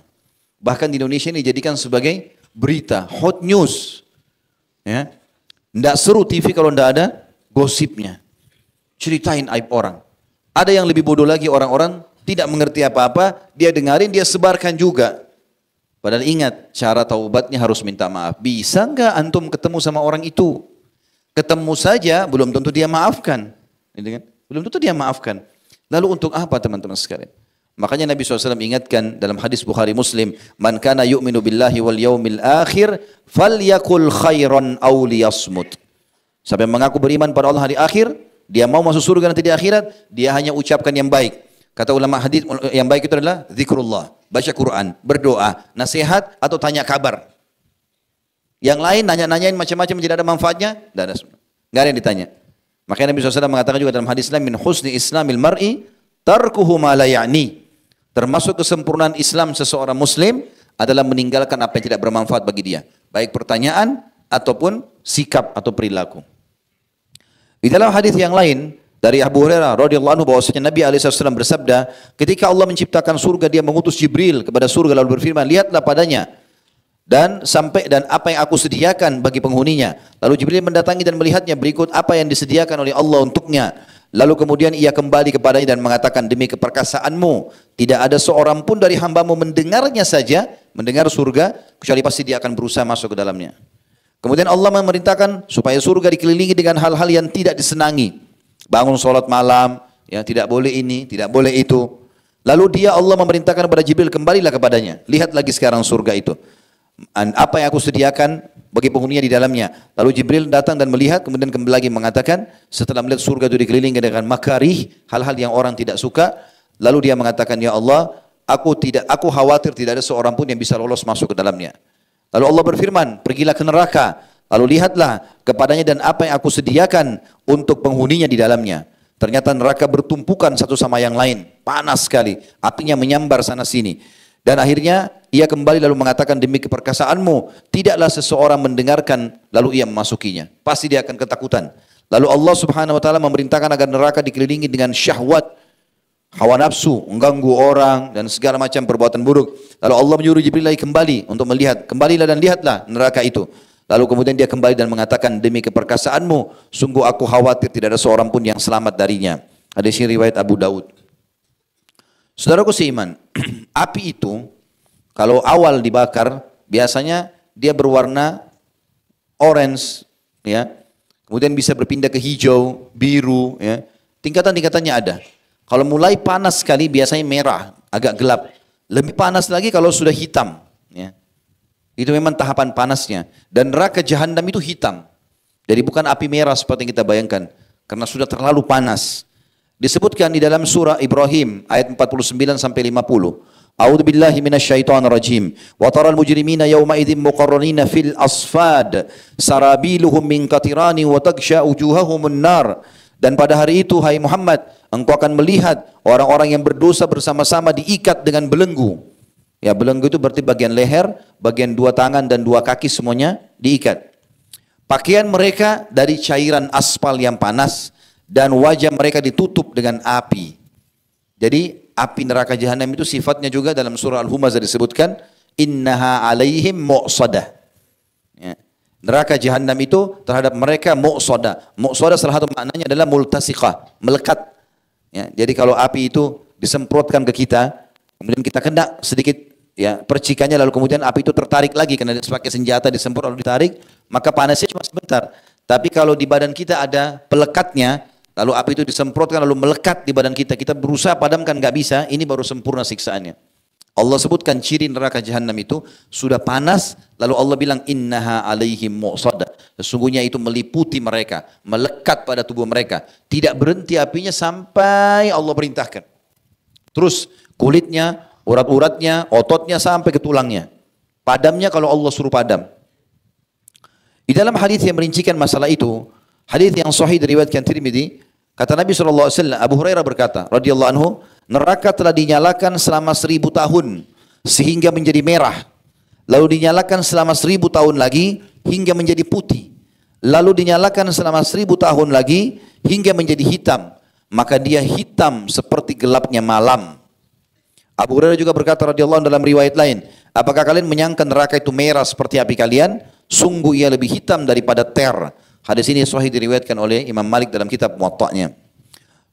Bahkan di Indonesia ini dijadikan sebagai berita, hot news. Ya. Tidak seru TV kalau tidak ada gosipnya. Ceritain aib orang. Ada yang lebih bodoh lagi orang-orang tidak mengerti apa-apa, dia dengarin, dia sebarkan juga. Padahal ingat, cara taubatnya harus minta maaf. Bisa enggak antum ketemu sama orang itu? Ketemu saja, belum tentu dia maafkan. Belum tentu dia maafkan. Lalu untuk apa teman-teman sekalian? Makanya Nabi SAW ingatkan dalam hadis Bukhari Muslim, Man kana yu'minu billahi wal yaumil akhir, falyakul khairan aw liyasmut. Siapa yang mengaku beriman pada Allah hari akhir, dia mau masuk surga nanti di akhirat, dia hanya ucapkan yang baik. Kata ulama hadis yang baik itu adalah zikrullah, baca Quran, berdoa, nasihat atau tanya kabar. Yang lain nanya-nanyain macam-macam tidak ada manfaatnya, tidak ada yang ditanya. Makanya Nabi SAW mengatakan juga dalam hadis lain, min husni islamil mar'i tarkuhu ma la ya'ni. Termasuk kesempurnaan Islam seseorang muslim adalah meninggalkan apa yang tidak bermanfaat bagi dia. Baik pertanyaan ataupun sikap atau perilaku. Di dalam hadis yang lain dari Abu Hurairah radhiyallahu anhu bahwasanya Nabi SAW bersabda, ketika Allah menciptakan surga dia mengutus Jibril kepada surga lalu berfirman, lihatlah padanya dan apa yang aku sediakan bagi penghuninya. Lalu Jibril mendatangi dan melihatnya berikut apa yang disediakan oleh Allah untuknya. Lalu kemudian ia kembali kepadanya dan mengatakan, demi keperkasaanmu, tidak ada seorang pun dari hambamu mendengarnya saja, mendengar surga, kecuali pasti dia akan berusaha masuk ke dalamnya. Kemudian Allah memerintahkan supaya surga dikelilingi dengan hal-hal yang tidak disenangi. Bangun sholat malam, ya tidak boleh ini, tidak boleh itu. Lalu Allah memerintahkan kepada Jibril, kembalilah kepadanya. Lihat lagi sekarang surga itu. Apa yang aku sediakan bagi penghuninya di dalamnya. Lalu Jibril datang dan melihat, kemudian kembali lagi mengatakan, setelah melihat surga itu dikelilingi dengan makarih, hal-hal yang orang tidak suka, lalu dia mengatakan, ya Allah, aku khawatir tidak ada seorang pun yang bisa lolos masuk ke dalamnya. Lalu Allah berfirman, pergilah ke neraka, lalu lihatlah kepadanya dan apa yang aku sediakan untuk penghuninya di dalamnya. Ternyata neraka bertumpukan satu sama yang lain, panas sekali, apinya menyambar sana sini. Dan akhirnya ia kembali lalu mengatakan, demi keperkasaanmu tidaklah seseorang mendengarkan lalu ia memasukinya. Pasti dia akan ketakutan. Lalu Allah Subhanahu wa taala memerintahkan agar neraka dikelilingi dengan syahwat, hawa nafsu, mengganggu orang dan segala macam perbuatan buruk. Lalu Allah menyuruh Jibril lagi kembali untuk melihat. Kembalilah dan lihatlah neraka itu. Lalu kemudian dia kembali dan mengatakan, demi keperkasaanmu sungguh aku khawatir tidak ada seorang pun yang selamat darinya. Hadis ini riwayat Abu Daud. Saudaraku seiman, api itu kalau awal dibakar biasanya dia berwarna orange, ya. Kemudian bisa berpindah ke hijau, biru, ya. Tingkatan-tingkatannya ada. Kalau mulai panas sekali biasanya merah, agak gelap. Lebih panas lagi kalau sudah hitam, ya. Itu memang tahapan panasnya. Dan neraka jahanam itu hitam. Jadi bukan api merah seperti yang kita bayangkan. Karena sudah terlalu panas. Disebutkan di dalam surah Ibrahim ayat 49 sampai 50. A'udzu billahi minasyaitonir rajim. Wa taral mujrimina yawma idzin muqarranina fil asfad sarabiluhum min qatirani wa taghsha wujuhahumun nar. Dan pada hari itu hai Muhammad, engkau akan melihat orang-orang yang berdosa bersama-sama diikat dengan belenggu. Ya, belenggu itu berarti bagian leher, bagian dua tangan dan dua kaki semuanya diikat. Pakaian mereka dari cairan aspal yang panas dan wajah mereka ditutup dengan api. Jadi api neraka jahanam itu sifatnya juga dalam surah Al-Humazah disebutkan innaha alaihim mu'sadah. Ya. Neraka jahanam itu terhadap mereka mu'sadah. Mu'sadah salah satu maknanya adalah multasiqah, melekat. Ya. Jadi kalau api itu disemprotkan ke kita, kemudian kita kena sedikit ya percikannya, lalu kemudian api itu tertarik lagi karena pakai senjata disemprot lalu ditarik, maka panasnya cuma sebentar. Tapi kalau di badan kita ada pelekatnya, lalu api itu disemprotkan lalu melekat di badan kita, kita berusaha padamkan nggak bisa, ini baru sempurna siksaannya. Allah sebutkan ciri neraka jahanam itu sudah panas, lalu Allah bilang innaha alaihim mu'sadah. Sesungguhnya itu meliputi mereka, melekat pada tubuh mereka, tidak berhenti apinya sampai Allah perintahkan. Terus kulitnya, urat-uratnya, ototnya sampai ke tulangnya. Padamnya kalau Allah suruh padam. Di dalam hadis yang merincikan masalah itu, hadis yang sahih diriwayatkan Tirmidzi, kata Nabi SAW, Abu Hurairah berkata, radhiyallahu anhu, neraka telah dinyalakan selama 1000 tahun sehingga menjadi merah. Lalu dinyalakan selama 1000 tahun lagi hingga menjadi putih. Lalu dinyalakan selama 1000 tahun lagi hingga menjadi hitam. Maka dia hitam seperti gelapnya malam. Abu Hurairah juga berkata radhiyallahu anhu dalam riwayat lain, apakah kalian menyangka neraka itu merah seperti api kalian? Sungguh ia lebih hitam daripada ter. Hadis ini sahih diriwayatkan oleh Imam Malik dalam kitab Muwatta'nya.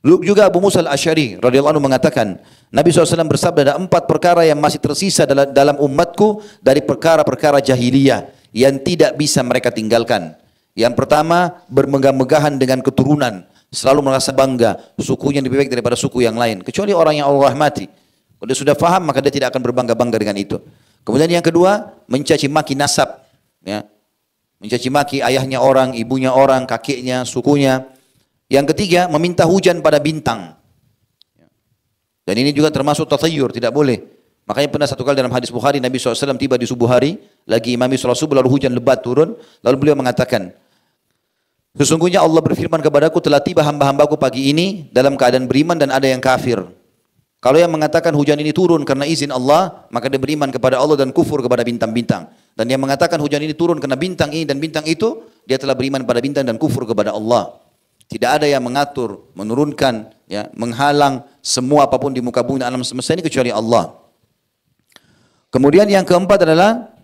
Lalu juga Abu Musa al-Asy'ari radhiyallahu anhu mengatakan, Nabi SAW bersabda, ada 4 perkara yang masih tersisa dalam umatku dari perkara-perkara jahiliyah yang tidak bisa mereka tinggalkan. Yang pertama, bermegah-megahan dengan keturunan, selalu merasa bangga sukunya lebih baik daripada suku yang lain, kecuali orang yang Allah rahmati. Kalau dia sudah faham maka dia tidak akan berbangga-bangga dengan itu. Kemudian yang kedua, mencaci maki nasab, ya. Mencaci maki ayahnya orang, ibunya orang, kakeknya, sukunya. Yang ketiga, meminta hujan pada bintang. Dan ini juga termasuk tathayyur, tidak boleh. Makanya pernah satu kali dalam hadis Bukhari, Nabi SAW tiba di subuh hari, lagi imami sholat subuh, lalu hujan lebat turun, lalu beliau mengatakan, sesungguhnya Allah berfirman kepadaku, telah tiba hamba-hambaku pagi ini dalam keadaan beriman dan ada yang kafir. Kalau yang mengatakan hujan ini turun karena izin Allah, maka dia beriman kepada Allah dan kufur kepada bintang-bintang. Dan yang mengatakan hujan ini turun karena bintang ini dan bintang itu, dia telah beriman pada bintang dan kufur kepada Allah. Tidak ada yang mengatur, menurunkan, ya, menghalang semua apapun di muka bumi dan alam semesta ini kecuali Allah. Kemudian yang keempat adalah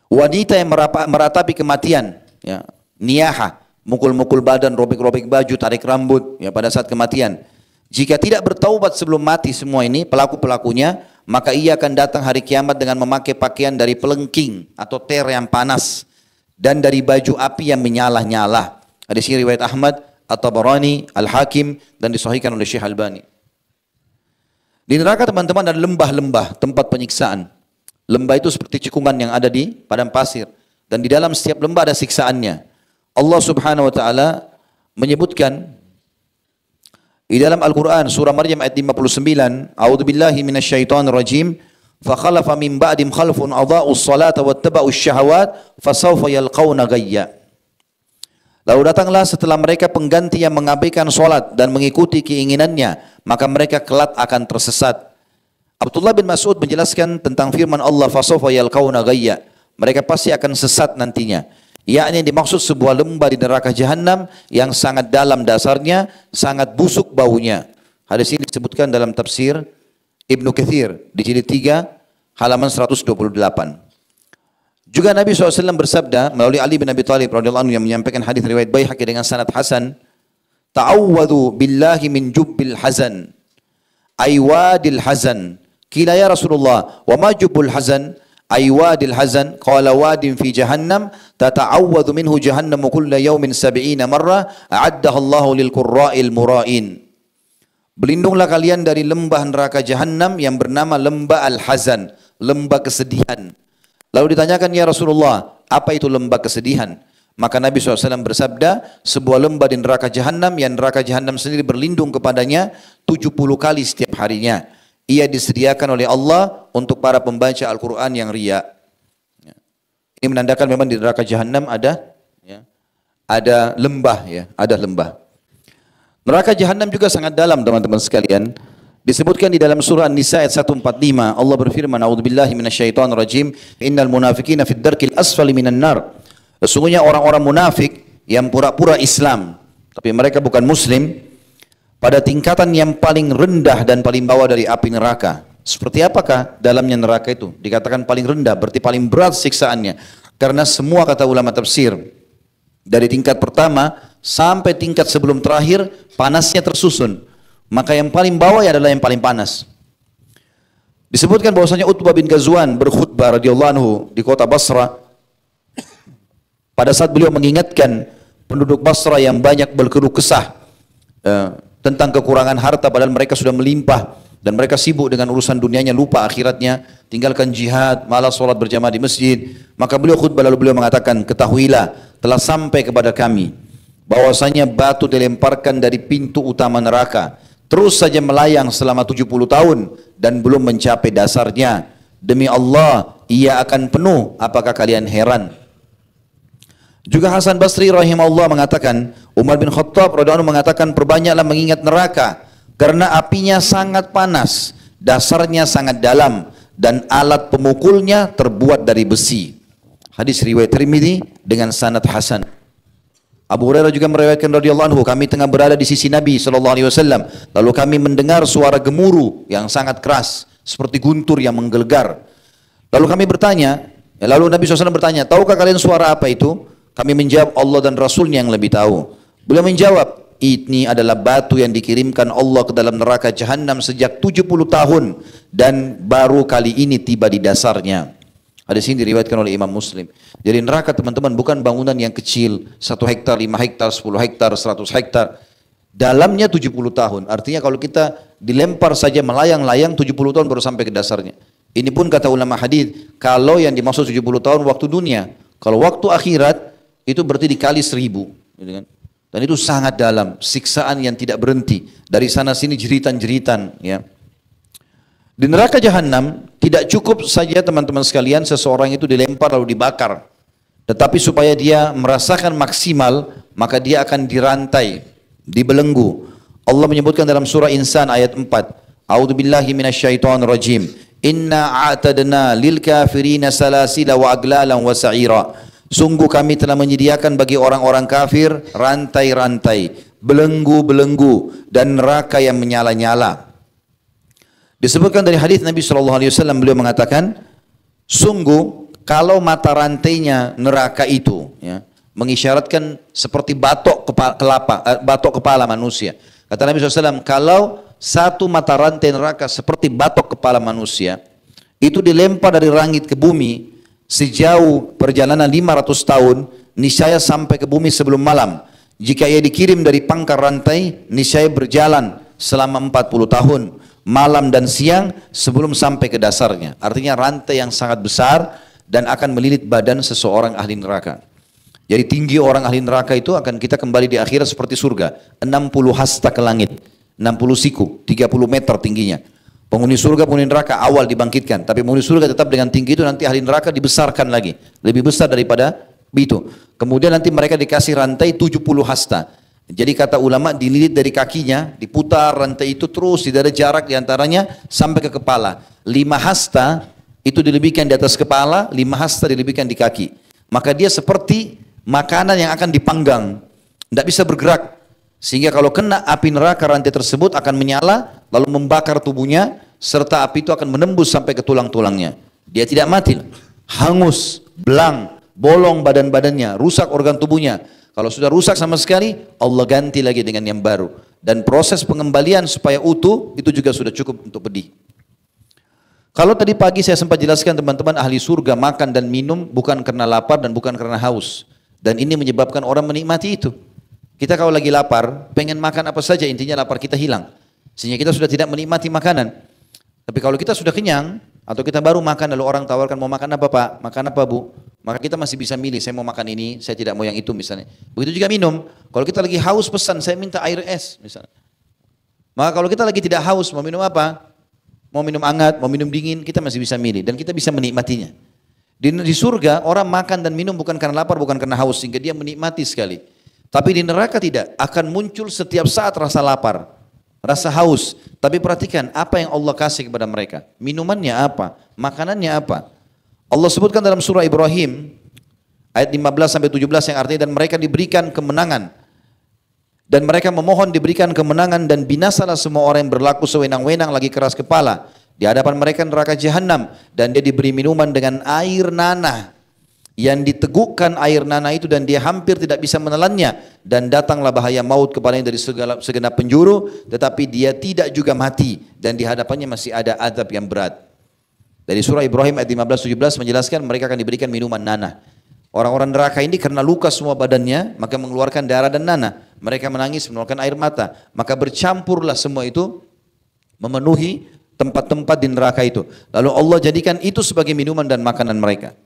wanita yang meratapi kematian, ya, niyaha, mukul-mukul badan, robek-robek baju, tarik rambut, ya, pada saat kematian. Jika tidak bertaubat sebelum mati semua ini, pelaku-pelakunya, maka ia akan datang hari kiamat dengan memakai pakaian dari pelengking atau ter yang panas dan dari baju api yang menyala-nyala. Hadis ini riwayat Ahmad, At-Tabarani, Al-Hakim dan disahihkan oleh Syekh Albani. Di neraka teman-teman ada lembah-lembah, tempat penyiksaan. Lembah itu seperti cikungan yang ada di padang pasir dan di dalam setiap lembah ada siksaannya. Allah Subhanahu wa taala menyebutkan di dalam Al-Quran, surah Maryam ayat 59, A'udzubillahi minasyaitonir rajim, فَخَلَفَ مِنْ بَعْدِمْ خَلْفٌ أَضَاءُوا الصَّلَاةَ وَاتَّبَعُوا الشَّهَوَاتِ فَسَوْفَ يَلْقَوْنَ غَيًّا. Lalu datanglah setelah mereka pengganti yang mengabaikan solat dan mengikuti keinginannya, maka mereka kelak akan tersesat. Abdullah bin Mas'ud menjelaskan tentang firman Allah, فَسَوْفَ يَلْقَوْنَ غَيًّا. Mereka pasti akan sesat nantinya. Yakni dimaksud sebuah lembah di neraka jahanam yang sangat dalam dasarnya, sangat busuk baunya. Hadis ini disebutkan dalam tafsir Ibnu Katsir di jilid 3 halaman 128. Juga Nabi SAW bersabda melalui Ali bin Abi Thalib radhiyallahu anhu yang menyampaikan hadis riwayat Baihaqi dengan sanad hasan, ta'awwadhu billahi min jubbil hazan aywadil hazan. Qila ya Rasulullah, wa ma jubbul hazan? Aywadil hazan, qala wadin fi jahannam tata'awwadhu minhu jahannamu kulla yawmin 70 marrah a'addaha Allahu lil qurra'il mura'in. Berlindunglah kalian dari lembah neraka jahannam yang bernama lembah al-hazan, lembah kesedihan. Lalu ditanyakan, ya Rasulullah, apa itu lembah kesedihan? Maka Nabi SAW bersabda, sebuah lembah di neraka jahanam yang neraka jahanam sendiri berlindung kepadanya 70 kali setiap harinya. Ia disediakan oleh Allah untuk para pembaca Al-Quran yang riya. Ini menandakan memang di neraka jahanam ada lembah, ya, ada lembah. Neraka jahanam juga sangat dalam, teman-teman sekalian. Disebutkan di dalam surah An-Nisa ayat 145, Allah berfirman, "A'udzubillahi minasyaitonirrajim, innal munafiqina fid darkil asfali minan nar." Sesungguhnya orang-orang munafik yang pura-pura Islam, tapi mereka bukan muslim, pada tingkatan yang paling rendah dan paling bawah dari api neraka. Seperti apakah dalamnya neraka itu? Dikatakan paling rendah, berarti paling berat siksaannya. Karena semua kata ulama tafsir, dari tingkat pertama sampai tingkat sebelum terakhir, panasnya tersusun. Maka yang paling bawah adalah yang paling panas. Disebutkan bahwasanya Utbah bin Ghazwan berkhutbah radhiyallahu anhu di kota Basra. Pada saat beliau mengingatkan penduduk Basra yang banyak berkeluh kesah tentang kekurangan harta padahal mereka sudah melimpah dan mereka sibuk dengan urusan dunianya, lupa akhiratnya, tinggalkan jihad, malas sholat berjamaah di masjid. Maka beliau khutbah lalu beliau mengatakan, ketahuilah telah sampai kepada kami bahwasanya batu dilemparkan dari pintu utama neraka, terus saja melayang selama 70 tahun dan belum mencapai dasarnya. Demi Allah, ia akan penuh, apakah kalian heran? Juga Hasan Basri rahimahullah mengatakan, Umar bin Khattab radhiyallahu anhu mengatakan, perbanyaklah mengingat neraka karena apinya sangat panas, dasarnya sangat dalam dan alat pemukulnya terbuat dari besi. Hadis riwayat Tirmidzi dengan sanad hasan. Abu Hurairah juga meriwayatkan radhiyallahu anhu, kami tengah berada di sisi Nabi sallallahu alaihi wasallam, lalu kami mendengar suara gemuruh yang sangat keras seperti guntur yang menggelegar. Lalu kami bertanya, lalu Nabi SAW bertanya, tahukah kalian suara apa itu? Kami menjawab, Allah dan Rasulnya yang lebih tahu. Beliau menjawab, ini adalah batu yang dikirimkan Allah ke dalam neraka jahanam sejak 70 tahun dan baru kali ini tiba di dasarnya. Hadis ini diriwayatkan oleh Imam Muslim. Jadi neraka, teman-teman, bukan bangunan yang kecil, 1 hektar, 5 hektar, 10 hektar, 100 hektar. Dalamnya 70 tahun. Artinya kalau kita dilempar saja melayang-layang 70 tahun baru sampai ke dasarnya. Ini pun kata ulama hadis, kalau yang dimaksud 70 tahun waktu dunia, kalau waktu akhirat itu berarti dikali 1000, gitu kan? Dan itu sangat dalam, siksaan yang tidak berhenti. Dari sana sini jeritan-jeritan, ya. Di neraka jahanam tidak cukup saja, teman-teman sekalian, seseorang itu dilempar lalu dibakar. Tetapi supaya dia merasakan maksimal, maka dia akan dirantai, dibelenggu. Allah menyebutkan dalam surah Insan ayat 4, A'udzubillahi minasyaitonirrajim. Inna a'tadna lil kafirina salasila wa aglalan wa sa'ira. Sungguh kami telah menyediakan bagi orang-orang kafir rantai-rantai, belenggu-belenggu dan neraka yang menyala-nyala. Disebutkan dari hadis Nabi SAW, beliau mengatakan, sungguh kalau mata rantainya neraka itu, ya, mengisyaratkan seperti batok kepala manusia. Kata Nabi SAW, kalau satu mata rantai neraka seperti batok kepala manusia, itu dilempar dari langit ke bumi, sejauh perjalanan 500 tahun, niscaya sampai ke bumi sebelum malam. Jika ia dikirim dari pangkar rantai, niscaya berjalan selama 40 tahun, malam dan siang sebelum sampai ke dasarnya. Artinya rantai yang sangat besar dan akan melilit badan seseorang ahli neraka. Jadi tinggi orang ahli neraka itu akan kita kembali di akhirat seperti surga. 60 hasta ke langit, 60 siku, 30 meter tingginya. Penghuni surga, penghuni neraka awal dibangkitkan, tapi penghuni surga tetap dengan tinggi itu, nanti ahli neraka dibesarkan lagi, lebih besar daripada itu. Kemudian nanti mereka dikasih rantai 70 hasta. Jadi kata ulama, dililit dari kakinya, diputar rantai itu terus, tidak ada jarak diantaranya sampai ke kepala. 5 hasta itu dilebihkan di atas kepala, 5 hasta dilebihkan di kaki. Maka dia seperti makanan yang akan dipanggang, tidak bisa bergerak. Sehingga kalau kena api neraka, rantai tersebut akan menyala, lalu membakar tubuhnya, serta api itu akan menembus sampai ke tulang-tulangnya. Dia tidak mati, hangus, belang, bolong badan-badannya, rusak organ tubuhnya. Kalau sudah rusak sama sekali, Allah ganti lagi dengan yang baru. Dan proses pengembalian supaya utuh, itu juga sudah cukup untuk pedih. Kalau tadi pagi saya sempat jelaskan, teman-teman, ahli surga makan dan minum bukan karena lapar dan bukan karena haus. Dan ini menyebabkan orang menikmati itu. Kita kalau lagi lapar, pengen makan apa saja, intinya lapar kita hilang. Sehingga kita sudah tidak menikmati makanan. Tapi kalau kita sudah kenyang, Atau kita baru makan lalu orang tawarkan mau makan apa Pak? Makan apa Bu? Maka kita masih bisa milih, saya mau makan ini, saya tidak mau yang itu misalnya. Begitu juga minum. Kalau kita lagi haus pesan, saya minta air es misalnya. Maka kalau kita lagi tidak haus, mau minum apa? Mau minum hangat, mau minum dingin, kita masih bisa milih. Dan kita bisa menikmatinya. Di surga orang makan dan minum bukan karena lapar, bukan karena haus, sehingga dia menikmati sekali. Tapi di neraka tidak, akan muncul setiap saat rasa lapar. Rasa haus, tapi perhatikan apa yang Allah kasih kepada mereka. Minumannya apa? Makanannya apa? Allah sebutkan dalam surah Ibrahim ayat 15-17 yang artinya dan mereka diberikan kemenangan. Dan mereka memohon diberikan kemenangan dan binasalah semua orang yang berlaku sewenang-wenang lagi keras kepala. Di hadapan mereka neraka jahanam dan dia diberi minuman dengan air nanah. Yang ditegukkan air nanah itu dan dia hampir tidak bisa menelannya dan datanglah bahaya maut kepadanya dari segenap penjuru tetapi dia tidak juga mati dan di hadapannya masih ada azab yang berat. Dari surah Ibrahim ayat 15-17 menjelaskan mereka akan diberikan minuman nanah. Orang-orang neraka ini karena luka semua badannya maka mengeluarkan darah dan nanah. Mereka menangis mengeluarkan air mata maka bercampurlah semua itu memenuhi tempat-tempat di neraka itu. Lalu Allah jadikan itu sebagai minuman dan makanan mereka.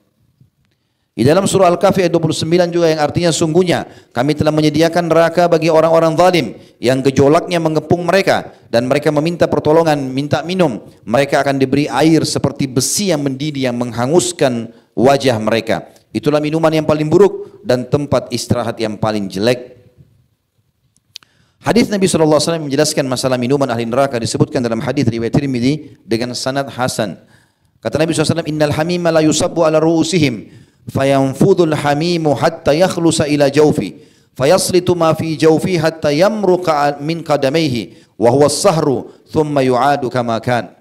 Di dalam surah Al-Kahfi ayat 29 juga yang artinya sungguhnya kami telah menyediakan neraka bagi orang-orang zalim yang gejolaknya mengepung mereka dan mereka meminta pertolongan, minta minum. Mereka akan diberi air seperti besi yang mendidih yang menghanguskan wajah mereka. Itulah minuman yang paling buruk dan tempat istirahat yang paling jelek. Hadis Nabi SAW menjelaskan masalah minuman ahli neraka disebutkan dalam hadis riwayat Tirmidzi dengan sanad hasan. Kata Nabi SAW, Innal hamima la yusabbu ala ru'usihim fayanfudul hamimu hatta yakhlusa ila jawfi fayaslitu ma fi jawfi hatta yamruqa min qadamaihi wa huwa as-sahru thumma yu'adu kama kan.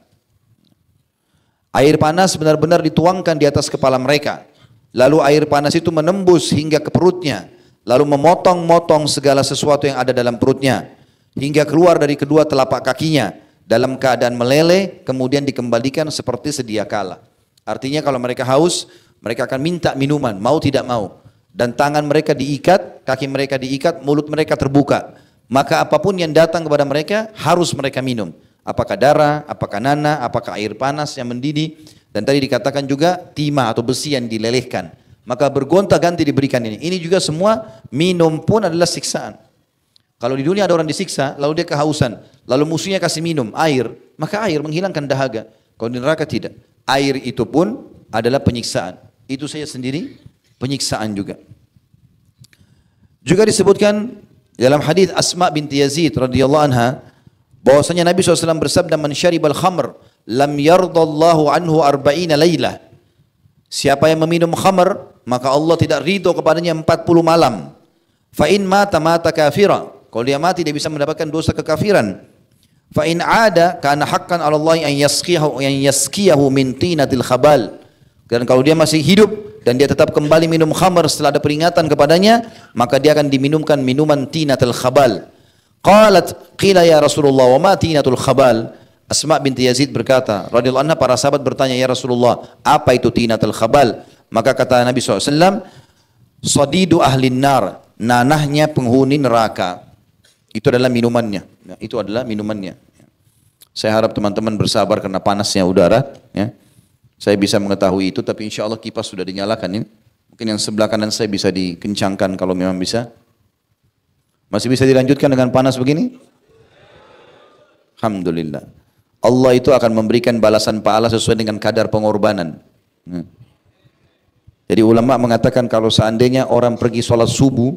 Air panas benar-benar dituangkan di atas kepala mereka. Lalu air panas itu menembus hingga ke perutnya. Lalu memotong-motong segala sesuatu yang ada dalam perutnya. Hingga keluar dari kedua telapak kakinya. Dalam keadaan meleleh, kemudian dikembalikan seperti sedia kala. Artinya kalau mereka haus, mereka akan minta minuman, mau tidak mau. Dan tangan mereka diikat, kaki mereka diikat, mulut mereka terbuka. Maka apapun yang datang kepada mereka, harus mereka minum. Apakah darah, apakah nanah, apakah air panas yang mendidih. Dan tadi dikatakan juga timah atau besi yang dilelehkan. Maka bergonta-ganti diberikan ini. Ini juga semua minum pun adalah siksaan. Kalau di dunia ada orang disiksa, lalu dia kehausan. Lalu musuhnya kasih minum, air. Maka air menghilangkan dahaga. Kalau di neraka tidak. Air itu pun adalah penyiksaan. Itu saya sendiri penyiksaan juga. Juga disebutkan dalam hadis Asma binti Yazid radhiyallahu anha bahwasanya Nabi SAW bersabda man syaribal khamr lam yardallahu anhu arba'ina laylah. Siapa yang meminum khamr maka Allah tidak ridho kepadanya 40 malam. Fa in mata mata kafira. Kalau dia mati dia bisa mendapatkan dosa kekafiran. Fa in ada kana haqqan 'ala Allah an yaskiyahu min tinatil khabal. Dan kalau dia masih hidup dan dia tetap kembali minum khamr setelah ada peringatan kepadanya, maka dia akan diminumkan minuman tinatul khabal. Qalat qila ya Rasulullah wa ma tinatul khabal? Asma binti Yazid berkata, radhiyallahu anha, para sahabat bertanya, ya Rasulullah, apa itu tinatul khabal? Maka kata Nabi SAW, sadidu ahlin nar, nanahnya penghuni neraka. Itu adalah minumannya. Itu adalah minumannya. Saya harap teman-teman bersabar karena panasnya udara. Ya. Saya bisa mengetahui itu, tapi insya Allah kipas sudah dinyalakan ini. Mungkin yang sebelah kanan saya bisa dikencangkan kalau memang bisa. Masih bisa dilanjutkan dengan panas begini? Alhamdulillah. Allah itu akan memberikan balasan pahala sesuai dengan kadar pengorbanan. Jadi ulama mengatakan kalau seandainya orang pergi sholat subuh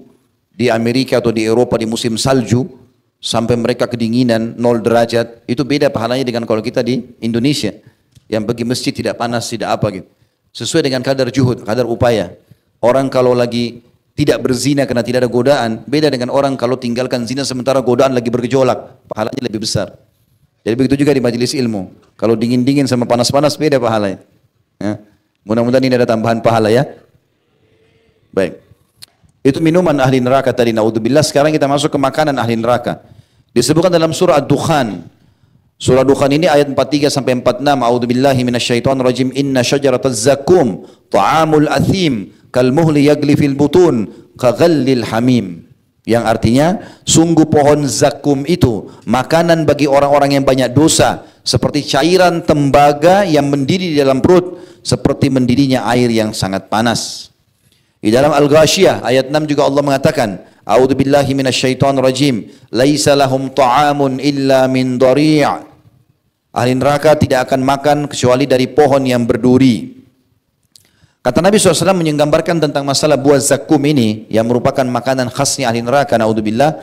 di Amerika atau di Eropa di musim salju, sampai mereka kedinginan 0 derajat, itu beda pahalanya dengan kalau kita di Indonesia. Yang pergi masjid tidak panas, tidak apa gitu. Sesuai dengan kadar juhud, kadar upaya. Orang kalau lagi tidak berzina karena tidak ada godaan, beda dengan orang kalau tinggalkan zina sementara godaan lagi bergejolak, pahalanya lebih besar. Jadi begitu juga di majelis ilmu. Kalau dingin-dingin sama panas-panas beda pahalanya. Ya. Mudah-mudahan ini ada tambahan pahala ya. Baik. Itu minuman ahli neraka tadi, naudzubillah. Sekarang kita masuk ke makanan ahli neraka. Disebutkan dalam surah Ad-Dukhan. Surah Dukhan ini ayat 43 sampai 46. A'udzubillahi minasyaitonir rajim. Inna syajarataz zakum ta'amul athim kal muhli yagli fil butun kaghallil hamim. Yang artinya sungguh pohon zakum itu makanan bagi orang-orang yang banyak dosa, seperti cairan tembaga yang mendidih di dalam perut, seperti mendidihnya air yang sangat panas. Di dalam Al-Ghashiyah ayat 6 juga Allah mengatakan, A'udzubillahi minasyaitonir rajim, laisa lahum ta'amun illa min dhari'. Ahli neraka tidak akan makan kecuali dari pohon yang berduri. Kata Nabi SAW menggambarkan tentang masalah buah zakum ini yang merupakan makanan khasnya ahli neraka, naudzubillah.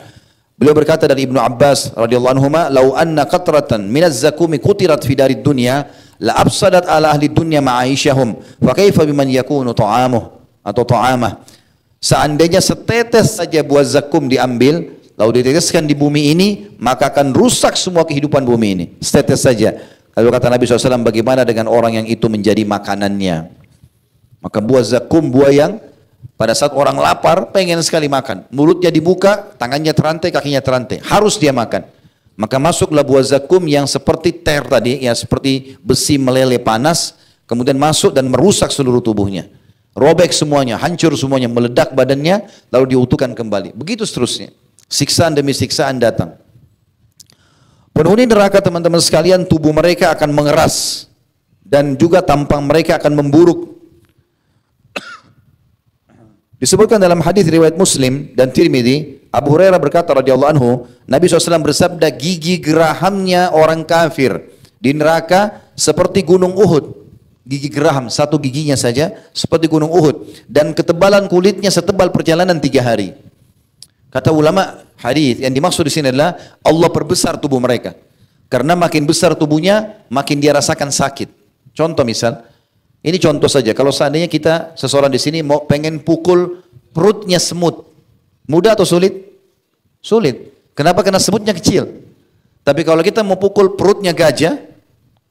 Beliau berkata dari Ibnu Abbas radhiyallahu anhuma, "Lau anna qatratan minaz zakumi qutirat fi darid dunya, la afsadat ala ahli dunya ma'aishahum, fa kaifa biman yakunu ta'amuh atau ta'amah." Seandainya setetes saja buah zakum diambil, lalu diteteskan di bumi ini, maka akan rusak semua kehidupan bumi ini. Setetes saja. Lalu kata Nabi SAW, bagaimana dengan orang yang itu menjadi makanannya? Maka buah zakum, buah yang pada saat orang lapar pengen sekali makan, mulutnya dibuka, tangannya terantai, kakinya terantai, harus dia makan. Maka masuklah buah zakum yang seperti ter tadi, ya seperti besi meleleh panas, kemudian masuk dan merusak seluruh tubuhnya, robek semuanya, hancur semuanya, meledak badannya, lalu diutuhkan kembali. Begitu seterusnya, siksaan demi siksaan datang. Penghuni neraka, teman-teman sekalian, tubuh mereka akan mengeras dan juga tampang mereka akan memburuk. Disebutkan dalam hadis riwayat Muslim dan Tirmidzi, Abu Hurairah berkata radhiyallahu anhu, Nabi SAW bersabda, gigi gerahamnya orang kafir di neraka seperti gunung Uhud. Gigi geraham, satu giginya saja seperti gunung Uhud, dan ketebalan kulitnya setebal perjalanan 3 hari. Kata ulama hadis, yang dimaksud di sini adalah Allah perbesar tubuh mereka. Karena makin besar tubuhnya, makin dia rasakan sakit. Contoh misal, ini contoh saja, kalau seandainya kita, seseorang di sini mau pengen pukul perutnya semut, mudah atau sulit? Sulit. Kenapa? Karena semutnya kecil. Tapi kalau kita mau pukul perutnya gajah,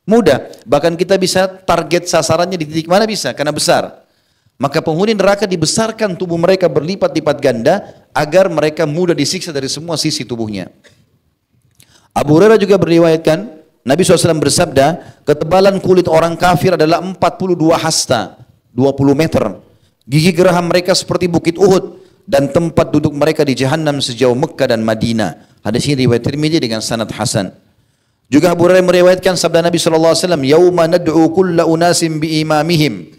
mudah. Bahkan kita bisa target sasarannya di titik mana bisa, karena besar. Maka penghuni neraka dibesarkan tubuh mereka berlipat-lipat ganda, agar mereka mudah disiksa dari semua sisi tubuhnya. Abu Hurairah juga beriwayatkan, Nabi SAW bersabda, ketebalan kulit orang kafir adalah 42 hasta, 20 meter. Gigi geraham mereka seperti bukit Uhud, dan tempat duduk mereka di Jahannam sejauh Mekah dan Madinah. Hadis ini riwayat Tirmidzi dengan sanad hasan. Juga Abu Hurairah meriwayatkan sabda Nabi SAW, Yauma nad'u kulla unasim biimamihim.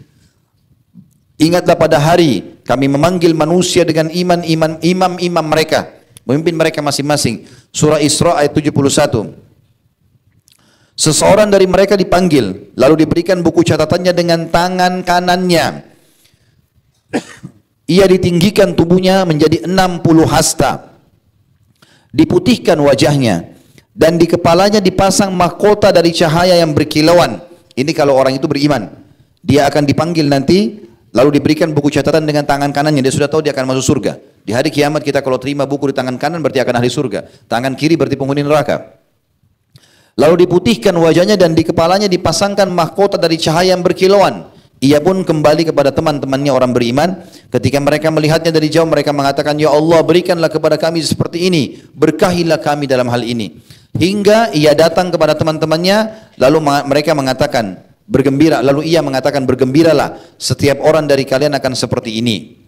Ingatlah pada hari kami memanggil manusia dengan imam-imam mereka, memimpin mereka masing-masing. Surah Isra ayat 71. Seseorang dari mereka dipanggil, lalu diberikan buku catatannya dengan tangan kanannya. Ia ditinggikan tubuhnya menjadi 60 hasta. Diputihkan wajahnya, dan di kepalanya dipasang mahkota dari cahaya yang berkilauan. Ini kalau orang itu beriman. Dia akan dipanggil nanti, lalu diberikan buku catatan dengan tangan kanannya. Dia sudah tahu dia akan masuk surga. Di hari kiamat kita kalau terima buku di tangan kanan berarti akan ahli surga. Tangan kiri berarti penghuni neraka. Lalu diputihkan wajahnya dan di kepalanya dipasangkan mahkota dari cahaya yang berkilauan. Ia pun kembali kepada teman-temannya orang beriman. Ketika mereka melihatnya dari jauh, mereka mengatakan, Ya Allah, berikanlah kepada kami seperti ini, berkahilah kami dalam hal ini. Hingga ia datang kepada teman-temannya, lalu mereka mengatakan, bergembira. Lalu ia mengatakan, bergembiralah, setiap orang dari kalian akan seperti ini.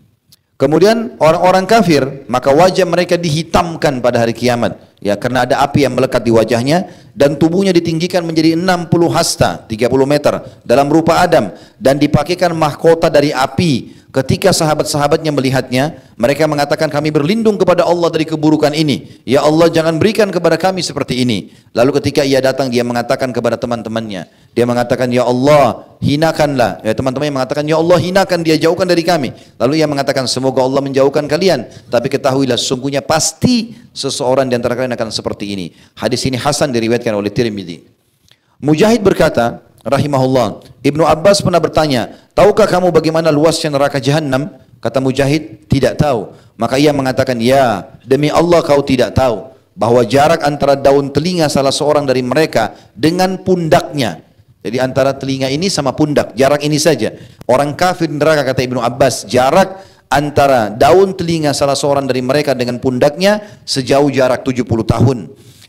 Kemudian orang-orang kafir, maka wajah mereka dihitamkan pada hari kiamat. Ya, karena ada api yang melekat di wajahnya, dan tubuhnya ditinggikan menjadi 60 hasta, 30 meter, dalam rupa Adam, dan dipakaikan mahkota dari api. Ketika sahabat-sahabatnya melihatnya, mereka mengatakan, kami berlindung kepada Allah dari keburukan ini. Ya Allah, jangan berikan kepada kami seperti ini. Lalu ketika ia datang, dia mengatakan kepada teman-temannya, dia mengatakan, Ya Allah, hinakanlah. Ya, teman-temannya mengatakan, Ya Allah, hinakan dia, jauhkan dari kami. Lalu ia mengatakan, semoga Allah menjauhkan kalian. Tapi ketahuilah, sesungguhnya pasti seseorang di antara kalian akan seperti ini. Hadis ini hasan, diriwayatkan oleh Tirmidzi. Mujahid berkata, rahimahullah, Ibnu Abbas pernah bertanya, tahukah kamu bagaimana luasnya neraka Jahannam? Kata Mujahid, tidak tahu. Maka ia mengatakan, ya, demi Allah kau tidak tahu bahwa jarak antara daun telinga salah seorang dari mereka dengan pundaknya. Jadi antara telinga ini sama pundak, jarak ini saja. Orang kafir neraka, kata Ibnu Abbas, jarak antara daun telinga salah seorang dari mereka dengan pundaknya sejauh jarak 70 tahun.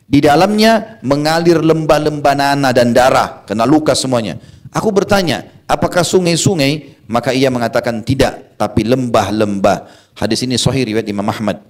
Di dalamnya mengalir lembah-lembah nanah dan darah, kena luka semuanya. Aku bertanya, apakah sungai-sungai? Maka ia mengatakan tidak, tapi lembah-lembah. Hadis ini sahih riwayat Imam Ahmad.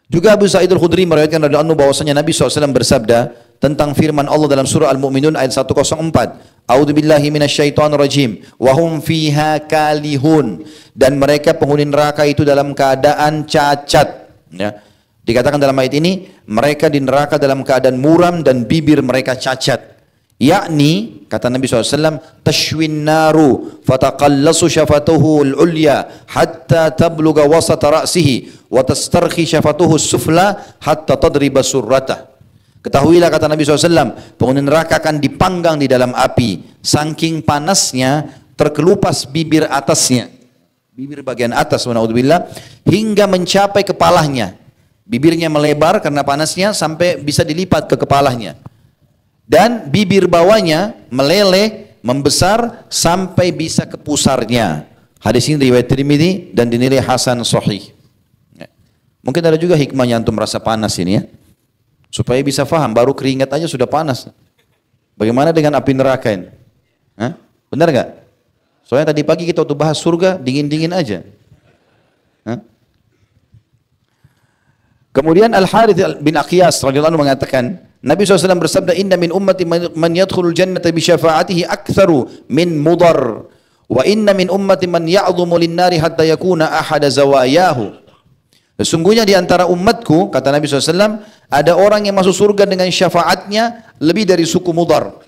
Juga Abu Sa'id Al-Khudri meriwayatkan radhiyallahu anhu bahwasanya Nabi SAW bersabda tentang firman Allah dalam surah Al-Mu'minun ayat 104. A'udzu billahi minasyaitonir rajim. Wa hum fiha kalihun. Dan mereka penghuni neraka itu dalam keadaan cacat. Ya. Dikatakan dalam ayat ini, mereka di neraka dalam keadaan muram dan bibir mereka cacat. Yakni, kata Nabi SAW, tashwin naru fataqallasu syafatuhu al-ulya hatta tabluga wasata ra'sihi wa tastarkhi syafatuhu sufla hatta tadriba surratah. Ketahuilah, kata Nabi SAW, penghuni neraka akan dipanggang di dalam api. Saking panasnya terkelupas bibir atasnya, bibir bagian atas, naudzubillah, hingga mencapai kepalanya. Bibirnya melebar karena panasnya sampai bisa dilipat ke kepalanya. Dan bibir bawahnya meleleh, membesar sampai bisa ke pusarnya. Hadis ini riwayat Tirmidzi dan dinilai hasan sahih. Mungkin ada juga hikmahnya antum merasa panas ini ya. Supaya bisa faham, baru keringat aja sudah panas. Bagaimana dengan api neraka ini? Hah? Benar nggak? Soalnya tadi pagi kita waktu bahas surga, dingin-dingin aja. Hah? Kemudian Al-Harith bin Aqiyas radhiyallahu anhu mengatakan, Nabi SAW bersabda, inna min ummati man yadkhulul jannata bi syafa'atihi aktsaru min mudar wa inna min ummati man ya'dhumu lin-nari hatta yakuna ahada zawayahu. Sesungguhnya di antara umatku, kata Nabi SAW, ada orang yang masuk surga dengan syafaatnya lebih dari suku Mudar.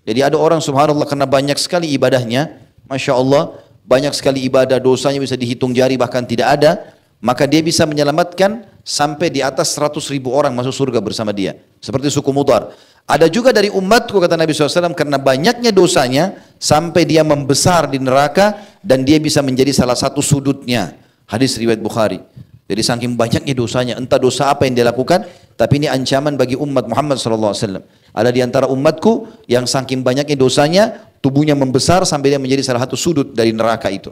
Jadi ada orang subhanallah karena banyak sekali ibadahnya, Masya Allah, banyak sekali ibadah, dosanya bisa dihitung jari bahkan tidak ada, maka dia bisa menyelamatkan sampai di atas 100.000 orang masuk surga bersama dia. Seperti suku Mudar. Ada juga dari umatku, kata Nabi SAW, karena banyaknya dosanya, sampai dia membesar di neraka, dan dia bisa menjadi salah satu sudutnya. Hadis riwayat Bukhari. Jadi saking banyaknya dosanya, entah dosa apa yang dia lakukan, tapi ini ancaman bagi umat Muhammad SAW. Ada di antara umatku yang saking banyaknya dosanya, tubuhnya membesar sampai dia menjadi salah satu sudut dari neraka itu.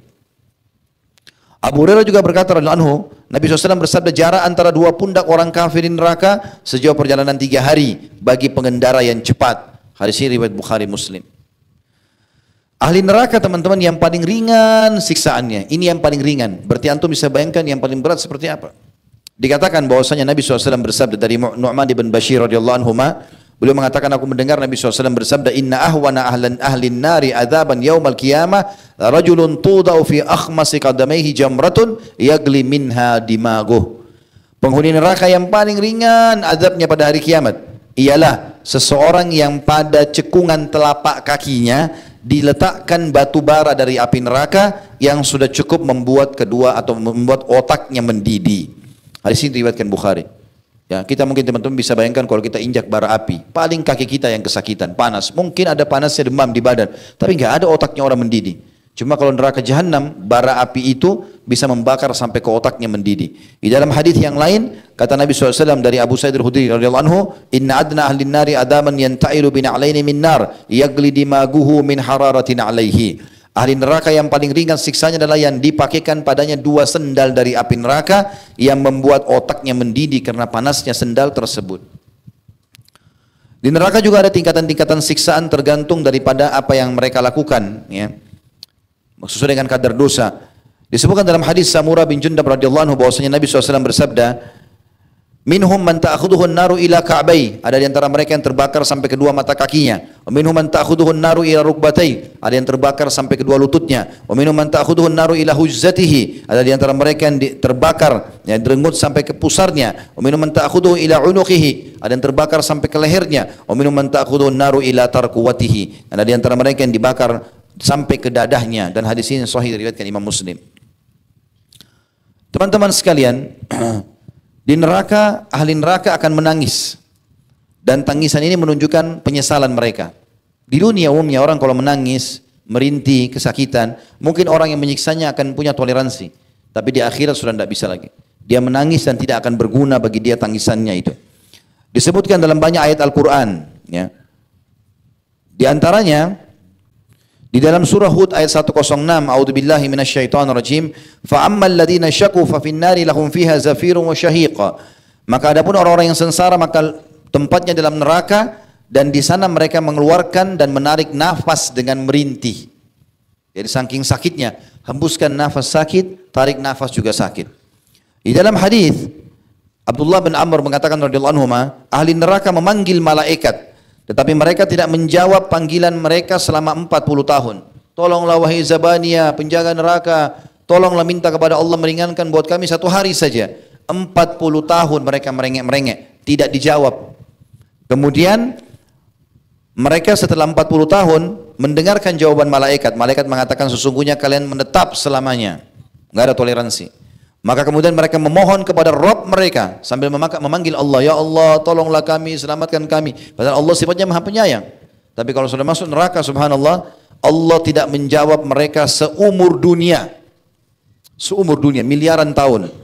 Abu Hurairah juga berkata radhiyallahu anhu, Nabi SAW bersabda, jarak antara dua pundak orang kafir di neraka sejauh perjalanan 3 hari bagi pengendara yang cepat. Hadis ini riwayat Bukhari Muslim. Ahli neraka teman-teman yang paling ringan siksaannya. Ini yang paling ringan. Berarti antum bisa bayangkan yang paling berat seperti apa. Dikatakan bahwasanya Nabi SAW bersabda dari Nu'man bin Bashir radhiyallahu anhu, beliau mengatakan, aku mendengar Nabi SAW bersabda, inna ahwana ahlin nari adzaban yaumal qiyamah rajulun tudau fi akhmasi qadamaihi jamratun yagli minha dimaguh. Penghuni neraka yang paling ringan azabnya pada hari kiamat ialah seseorang yang pada cekungan telapak kakinya diletakkan batu bara dari api neraka yang sudah cukup membuat membuat otaknya mendidih. Hadis ini diriwayatkan Bukhari. Ya, kita mungkin teman-teman bisa bayangkan kalau kita injak bara api, paling kaki kita yang kesakitan, panas. Mungkin ada panasnya, demam di badan, tapi nggak ada otaknya orang mendidih. Cuma kalau neraka jahanam, bara api itu bisa membakar sampai ke otaknya mendidih. Di dalam hadis yang lain, kata Nabi SAW dari Abu Sa'id Al-Khudri radhiyallahu anhu, inna adna ahlin nari adaman yanta'ilu bina'alaini min nar, yagli dimaguhu min hararatin alaihi. Ahli neraka yang paling ringan siksanya adalah yang dipakaikan padanya 2 sendal dari api neraka yang membuat otaknya mendidih karena panasnya sendal tersebut. Di neraka juga ada tingkatan-tingkatan siksaan tergantung daripada apa yang mereka lakukan, ya. Sesuai dengan kadar dosa. Disebutkan dalam hadis Samurah bin Jundab radhiyallahu anhu bahwasanya Nabi SAW bersabda, minhum man ta'khudhuhu an-naru ila ka'bai, ada di antara mereka yang terbakar sampai kedua mata kakinya. Wa minhum man ta'khudhuhu an-naru ila rukbatai, ada yang terbakar sampai kedua lututnya. Wa minhum man ta'khudhuhu an-naru ila hujzatihi, ada di antara mereka yang terbakar, yang direnggut sampai ke pusarnya. Wa minhum man ta'khudhuhu ila unuqihi, ada yang terbakar sampai ke lehernya. Wa minhum man ta'khudhuhu an-naru ila tarquwatihi, ada di antara mereka yang dibakar sampai ke dadahnya. Dan hadis ini sahih diriwayatkan Imam Muslim. Teman-teman sekalian, di neraka, ahli neraka akan menangis. Dan tangisan ini menunjukkan penyesalan mereka. Di dunia umumnya orang kalau menangis, merintih, kesakitan, mungkin orang yang menyiksanya akan punya toleransi. Tapi di akhirat sudah tidak bisa lagi. Dia menangis dan tidak akan berguna bagi dia tangisannya itu. Disebutkan dalam banyak ayat Al-Quran. Ya. Di antaranya, di dalam surah Hud ayat 106, a'udzubillahi minasyaitonir rajim, fa ammal ladzina syaqu fa finnari lahum fiha zafirun wa syahiqa. Maka adapun orang-orang yang sengsara maka tempatnya dalam neraka dan di sana mereka mengeluarkan dan menarik nafas dengan merintih. Jadi saking sakitnya, hembuskan nafas sakit, tarik nafas juga sakit. Di dalam hadis Abdullah bin Amr mengatakan radhiyallahu anhu, ahli neraka memanggil malaikat, tetapi mereka tidak menjawab panggilan mereka selama 40 tahun. Tolonglah wahai Zabaniya, penjaga neraka, tolonglah minta kepada Allah meringankan buat kami 1 hari saja. 40 tahun mereka merengek-merengek, tidak dijawab. Kemudian mereka setelah 40 tahun mendengarkan jawaban malaikat. Malaikat mengatakan sesungguhnya kalian menetap selamanya. Enggak ada toleransi. Maka kemudian mereka memohon kepada Rabb mereka sambil memanggil Allah, ya Allah tolonglah kami, selamatkan kami. Padahal Allah sifatnya maha penyayang. Tapi kalau sudah masuk neraka, subhanallah, Allah tidak menjawab mereka seumur dunia. Seumur dunia, miliaran tahun.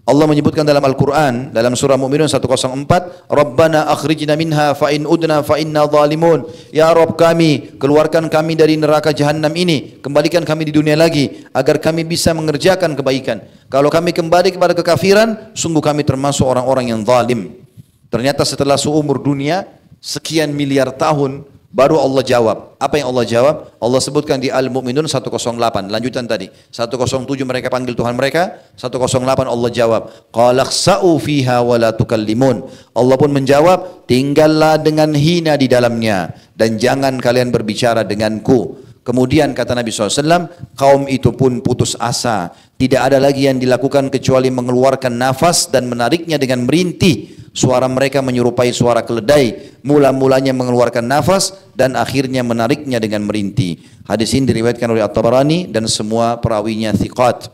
Allah menyebutkan dalam Al-Quran, dalam surah Mu'minun 104, Rabbana akhrijna minha fa in udna fa inna zalimun. Ya Rabb kami, keluarkan kami dari neraka jahanam ini, kembalikan kami di dunia lagi, agar kami bisa mengerjakan kebaikan. Kalau kami kembali kepada kekafiran, sungguh kami termasuk orang-orang yang zalim. Ternyata setelah seumur dunia, sekian miliar tahun, baru Allah jawab. Apa yang Allah jawab? Allah sebutkan di Al-Mu'minun 108, lanjutan tadi. 107 mereka panggil Tuhan mereka, 108 Allah jawab. Qala khsa'u fiha wa la tukallimun. Allah pun menjawab, tinggallah dengan hina di dalamnya dan jangan kalian berbicara denganku. Kemudian kata Nabi SAW, kaum itu pun putus asa. Tidak ada lagi yang dilakukan kecuali mengeluarkan nafas dan menariknya dengan merintih. Suara mereka menyerupai suara keledai. Mula-mulanya mengeluarkan nafas dan akhirnya menariknya dengan merintih. Hadis ini diriwayatkan oleh At-Tabarani dan semua perawinya thiqat.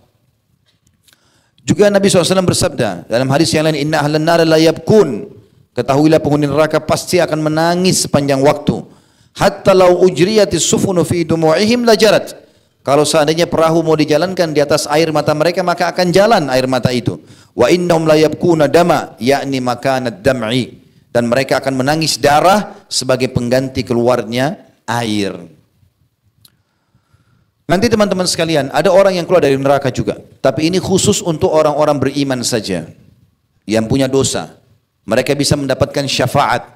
Juga Nabi SAW bersabda dalam hadis yang lain, Inna ahlan nar la yabkun. Ketahuilah penghuni neraka pasti akan menangis sepanjang waktu. Hatta law ujriyatis sufunu fi dumu'ihim lajarat. Kalau seandainya perahu mau dijalankan di atas air mata mereka, maka akan jalan air mata itu. Wa innahum la yabkuna dama, yakni makanad dam'i. Dan mereka akan menangis darah sebagai pengganti keluarnya air. Nanti teman-teman sekalian, ada orang yang keluar dari neraka juga. Tapi ini khusus untuk orang-orang beriman saja, yang punya dosa. Mereka bisa mendapatkan syafaat.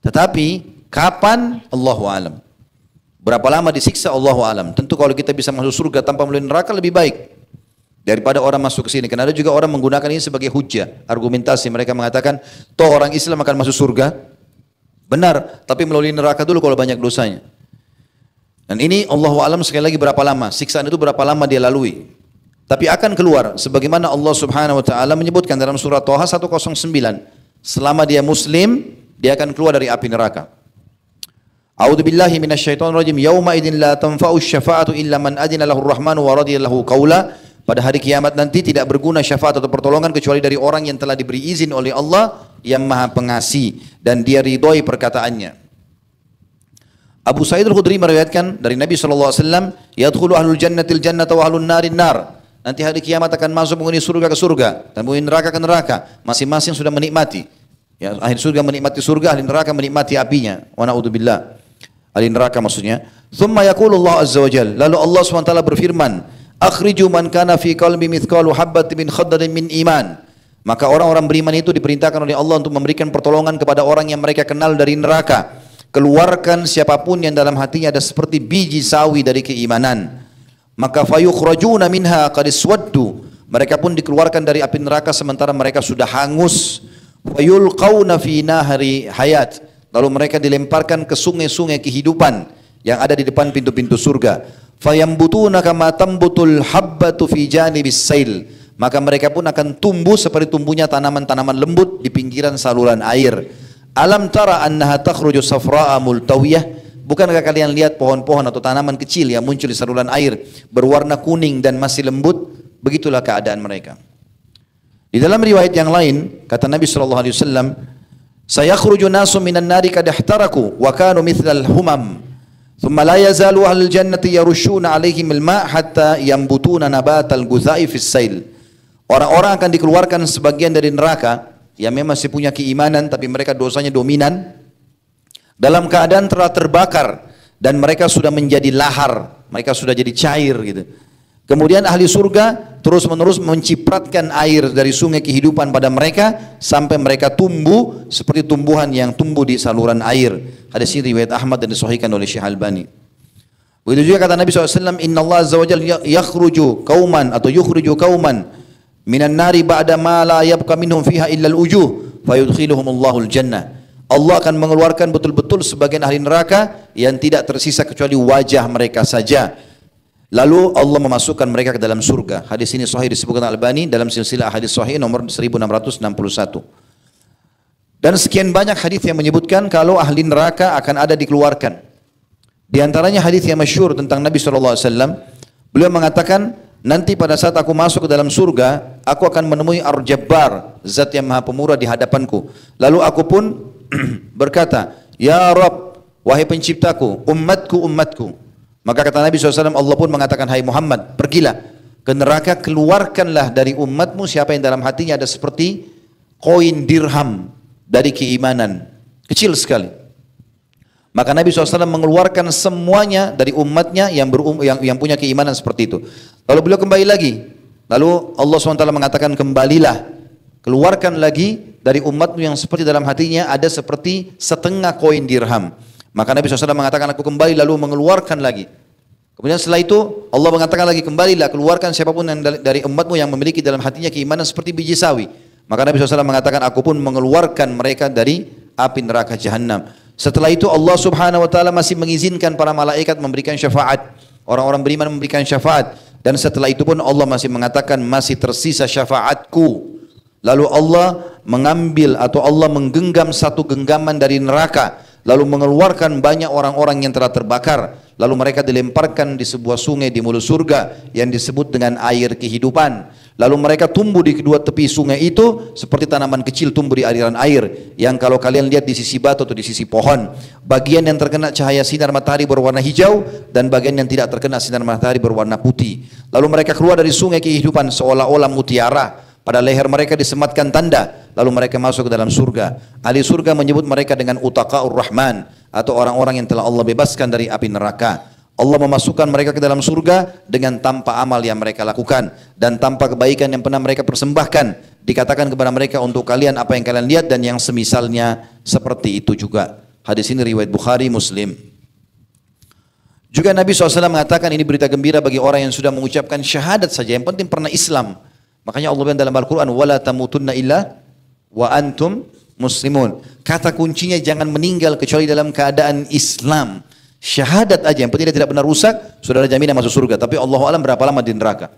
Tetapi kapan? Allahu alam. Berapa lama disiksa? Allahu alam. Tentu kalau kita bisa masuk surga tanpa melalui neraka lebih baik daripada orang masuk ke sini. Karena ada juga orang menggunakan ini sebagai hujjah, argumentasi. Mereka mengatakan, toh orang Islam akan masuk surga. Benar, tapi melalui neraka dulu kalau banyak dosanya. Dan ini Allahu alam sekali lagi berapa lama, siksaan itu berapa lama dia lalui. Tapi akan keluar sebagaimana Allah Subhanahu wa taala menyebutkan dalam surah Thaha 109. Selama dia muslim, dia akan keluar dari api neraka. A'udzu billahi minasyaitonir rajim. Yauma idzin la tanfa'u syafa'atu illa man adzina lahu ar-rahmanu wa radiya lahu qaula. Pada hari kiamat nanti tidak berguna syafaat atau pertolongan kecuali dari orang yang telah diberi izin oleh Allah yang Maha Pengasih dan dia ridhoi perkataannya. Abu Sa'id Al-Khudri meriwayatkan dari Nabi SAW, yadkhulu ahlul jannatil jannata wa ahlun narin nar. Nanti hari kiamat akan masuk penghuni surga ke surga dan penghuni neraka ke neraka. Masing-masing sudah menikmati. Ya, ahli surga menikmati surga, ahli neraka menikmati apinya. Wa na'udzubillah. Ahli neraka maksudnya. Thumma yaqulu Allah azza wa jalla. Lalu Allah SWT berfirman, akhriju man kana fi qalbi mithqalu habbatin min khardalin min iman. Maka orang-orang beriman itu diperintahkan oleh Allah untuk memberikan pertolongan kepada orang yang mereka kenal dari neraka. Keluarkan siapapun yang dalam hatinya ada seperti biji sawi dari keimanan. Maka fayukhrajuna minha qad iswaddu. Mereka pun dikeluarkan dari api neraka sementara mereka sudah hangus. Fayulqauna fi nahri hayat. Lalu mereka dilemparkan ke sungai-sungai kehidupan yang ada di depan pintu-pintu surga. Fayambutuna kama tambutul habbatu fi janibis sail. Maka mereka pun akan tumbuh seperti tumbuhnya tanaman-tanaman lembut di pinggiran saluran air. Alam tara annaha takhruju safra'a multawiyah. Bukankah kalian lihat pohon-pohon atau tanaman kecil yang muncul di saluran air berwarna kuning dan masih lembut? Begitulah keadaan mereka. Di dalam riwayat yang lain kata Nabi SAW, sayakhruju nasu minan nari kad ihtaraku wa kanu mithlal humam. Thumma la yazalu ahlul jannati yarushuna alaihim al-ma' hatta yambutuna nabatal guzai fis sail. Orang-orang akan dikeluarkan sebagian dari neraka yang memang masih punya keimanan tapi mereka dosanya dominan dalam keadaan telah terbakar dan mereka sudah menjadi lahar, mereka sudah jadi cair gitu. Kemudian ahli surga terus-menerus mencipratkan air dari sungai kehidupan pada mereka sampai mereka tumbuh seperti tumbuhan yang tumbuh di saluran air. Hadis ini riwayat Ahmad dan disahihkan oleh Syekh Albani. Begitu juga kata Nabi SAW, Inna Allah Azza wa Jalla yakhruju kauman atau yukhriju kauman minan nari ba'da ma la yabqa minhum fiha illa al-ujuh fayudkhiluhumullahu al-jannah. Allah akan mengeluarkan betul-betul sebagian ahli neraka yang tidak tersisa kecuali wajah mereka saja. Lalu Allah memasukkan mereka ke dalam surga. Hadis ini sahih disebutkan Al-Albani dalam silsilah hadis sahih nomor 1661. Dan sekian banyak hadis yang menyebutkan kalau ahli neraka akan ada dikeluarkan. Di antaranya hadis yang masyhur tentang Nabi SAW. Beliau mengatakan, nanti pada saat aku masuk ke dalam surga, aku akan menemui Ar-Jabbar, zat yang maha pemurah di hadapanku. Lalu aku pun berkata, Ya Rabb, wahai penciptaku, ummatku, ummatku. Maka kata Nabi SAW, Allah pun mengatakan, hai Muhammad, pergilah ke neraka, keluarkanlah dari umatmu siapa yang dalam hatinya ada seperti koin dirham dari keimanan. Kecil sekali. Maka Nabi SAW mengeluarkan semuanya dari umatnya yang punya keimanan seperti itu. Lalu beliau kembali lagi. Lalu Allah SWT mengatakan, kembalilah, keluarkan lagi dari umatmu yang seperti dalam hatinya ada seperti setengah koin dirham. Maka Nabi SAW mengatakan, aku kembali lalu mengeluarkan lagi. Kemudian setelah itu Allah mengatakan lagi, kembalilah, keluarkan siapapun yang dari umatmu yang memiliki dalam hatinya keimanan seperti biji sawi. Maka Nabi SAW mengatakan, aku pun mengeluarkan mereka dari api neraka Jahannam. Setelah itu Allah Subhanahu wa taala masih mengizinkan para malaikat memberikan syafaat. Orang-orang beriman memberikan syafaat. Dan setelah itu pun Allah masih mengatakan, masih tersisa syafaatku. Lalu Allah mengambil atau Allah menggenggam satu genggaman dari neraka. Lalu mengeluarkan banyak orang-orang yang telah terbakar. Lalu mereka dilemparkan di sebuah sungai di mulut surga yang disebut dengan air kehidupan. Lalu mereka tumbuh di kedua tepi sungai itu seperti tanaman kecil tumbuh di aliran air. Yang kalau kalian lihat di sisi batu atau di sisi pohon, bagian yang terkena cahaya sinar matahari berwarna hijau dan bagian yang tidak terkena sinar matahari berwarna putih. Lalu mereka keluar dari sungai kehidupan seolah-olah mutiara. Pada leher mereka disematkan tanda, lalu mereka masuk ke dalam surga. Ahli surga menyebut mereka dengan utaqaur rahman, atau orang-orang yang telah Allah bebaskan dari api neraka. Allah memasukkan mereka ke dalam surga dengan tanpa amal yang mereka lakukan dan tanpa kebaikan yang pernah mereka persembahkan. Dikatakan kepada mereka, untuk kalian apa yang kalian lihat dan yang semisalnya seperti itu juga. Hadis ini riwayat Bukhari, Muslim. Juga Nabi SAW mengatakan, ini berita gembira bagi orang yang sudah mengucapkan syahadat saja, yang penting pernah Islam. Makanya Allah bilang dalam Al-Quran, wala tamutunna illa wa antum muslimun. Kata kuncinya jangan meninggal kecuali dalam keadaan Islam. Syahadat aja, yang penting dia tidak benar rusak, sudah ada jaminan masuk surga. Tapi Allahu a'lam berapa lama di neraka.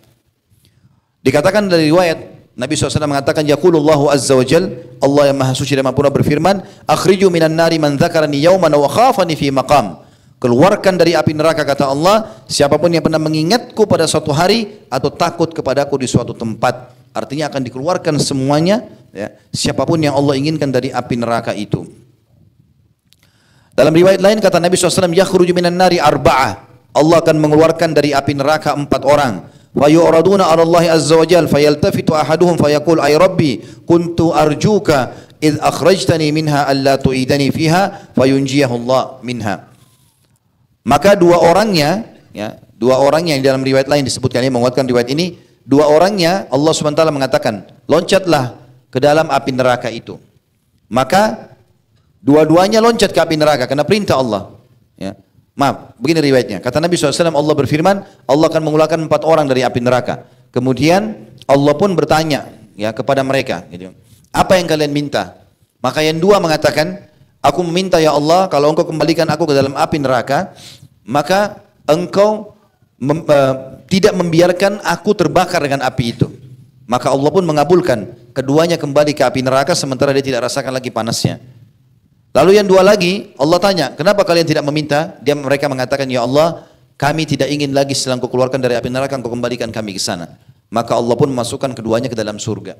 Dikatakan dari riwayat, Nabi SAW mengatakan, Yaqulullahu azza wa jal, Allah yang maha suci dan maha purna berfirman, akhriju minan nari man dzakarani yawman wa khafani fi maqam. Keluarkan dari api neraka, kata Allah, siapapun yang pernah mengingatku pada suatu hari atau takut kepadaku di suatu tempat. Artinya akan dikeluarkan semuanya, ya, siapapun yang Allah inginkan dari api neraka itu. Dalam riwayat lain kata Nabi SAW, yakhruju minan nari arba'ah. Allah akan mengeluarkan dari api neraka 4 orang. Wa yu'raduna 'ala Allah azza wa jalla fayaltafitu ahaduhum fayaqul ay rabbi kuntu arjuka id akhrajtani minha alla tu'idani fiha fayunjiyahu Allah minha. Maka dua orangnya yang dalam riwayat lain disebutkan, ini menguatkan riwayat ini, dua orangnya Allah SWT mengatakan, loncatlah ke dalam api neraka itu. Maka dua-duanya loncat ke api neraka karena perintah Allah. Ya. Maaf, begini riwayatnya. Kata Nabi SAW, Allah berfirman, Allah akan mengeluarkan 4 orang dari api neraka. Kemudian Allah pun bertanya, ya, kepada mereka, gitu, apa yang kalian minta? Maka yang dua mengatakan, aku meminta ya Allah, kalau engkau kembalikan aku ke dalam api neraka, maka engkau tidak membiarkan aku terbakar dengan api itu. Maka Allah pun mengabulkan, keduanya kembali ke api neraka sementara dia tidak rasakan lagi panasnya. Lalu yang dua lagi, Allah tanya, kenapa kalian tidak meminta? Mereka mengatakan, ya Allah, kami tidak ingin lagi setelah engkau keluarkan dari api neraka, engkau kembalikan kami ke sana. Maka Allah pun memasukkan keduanya ke dalam surga.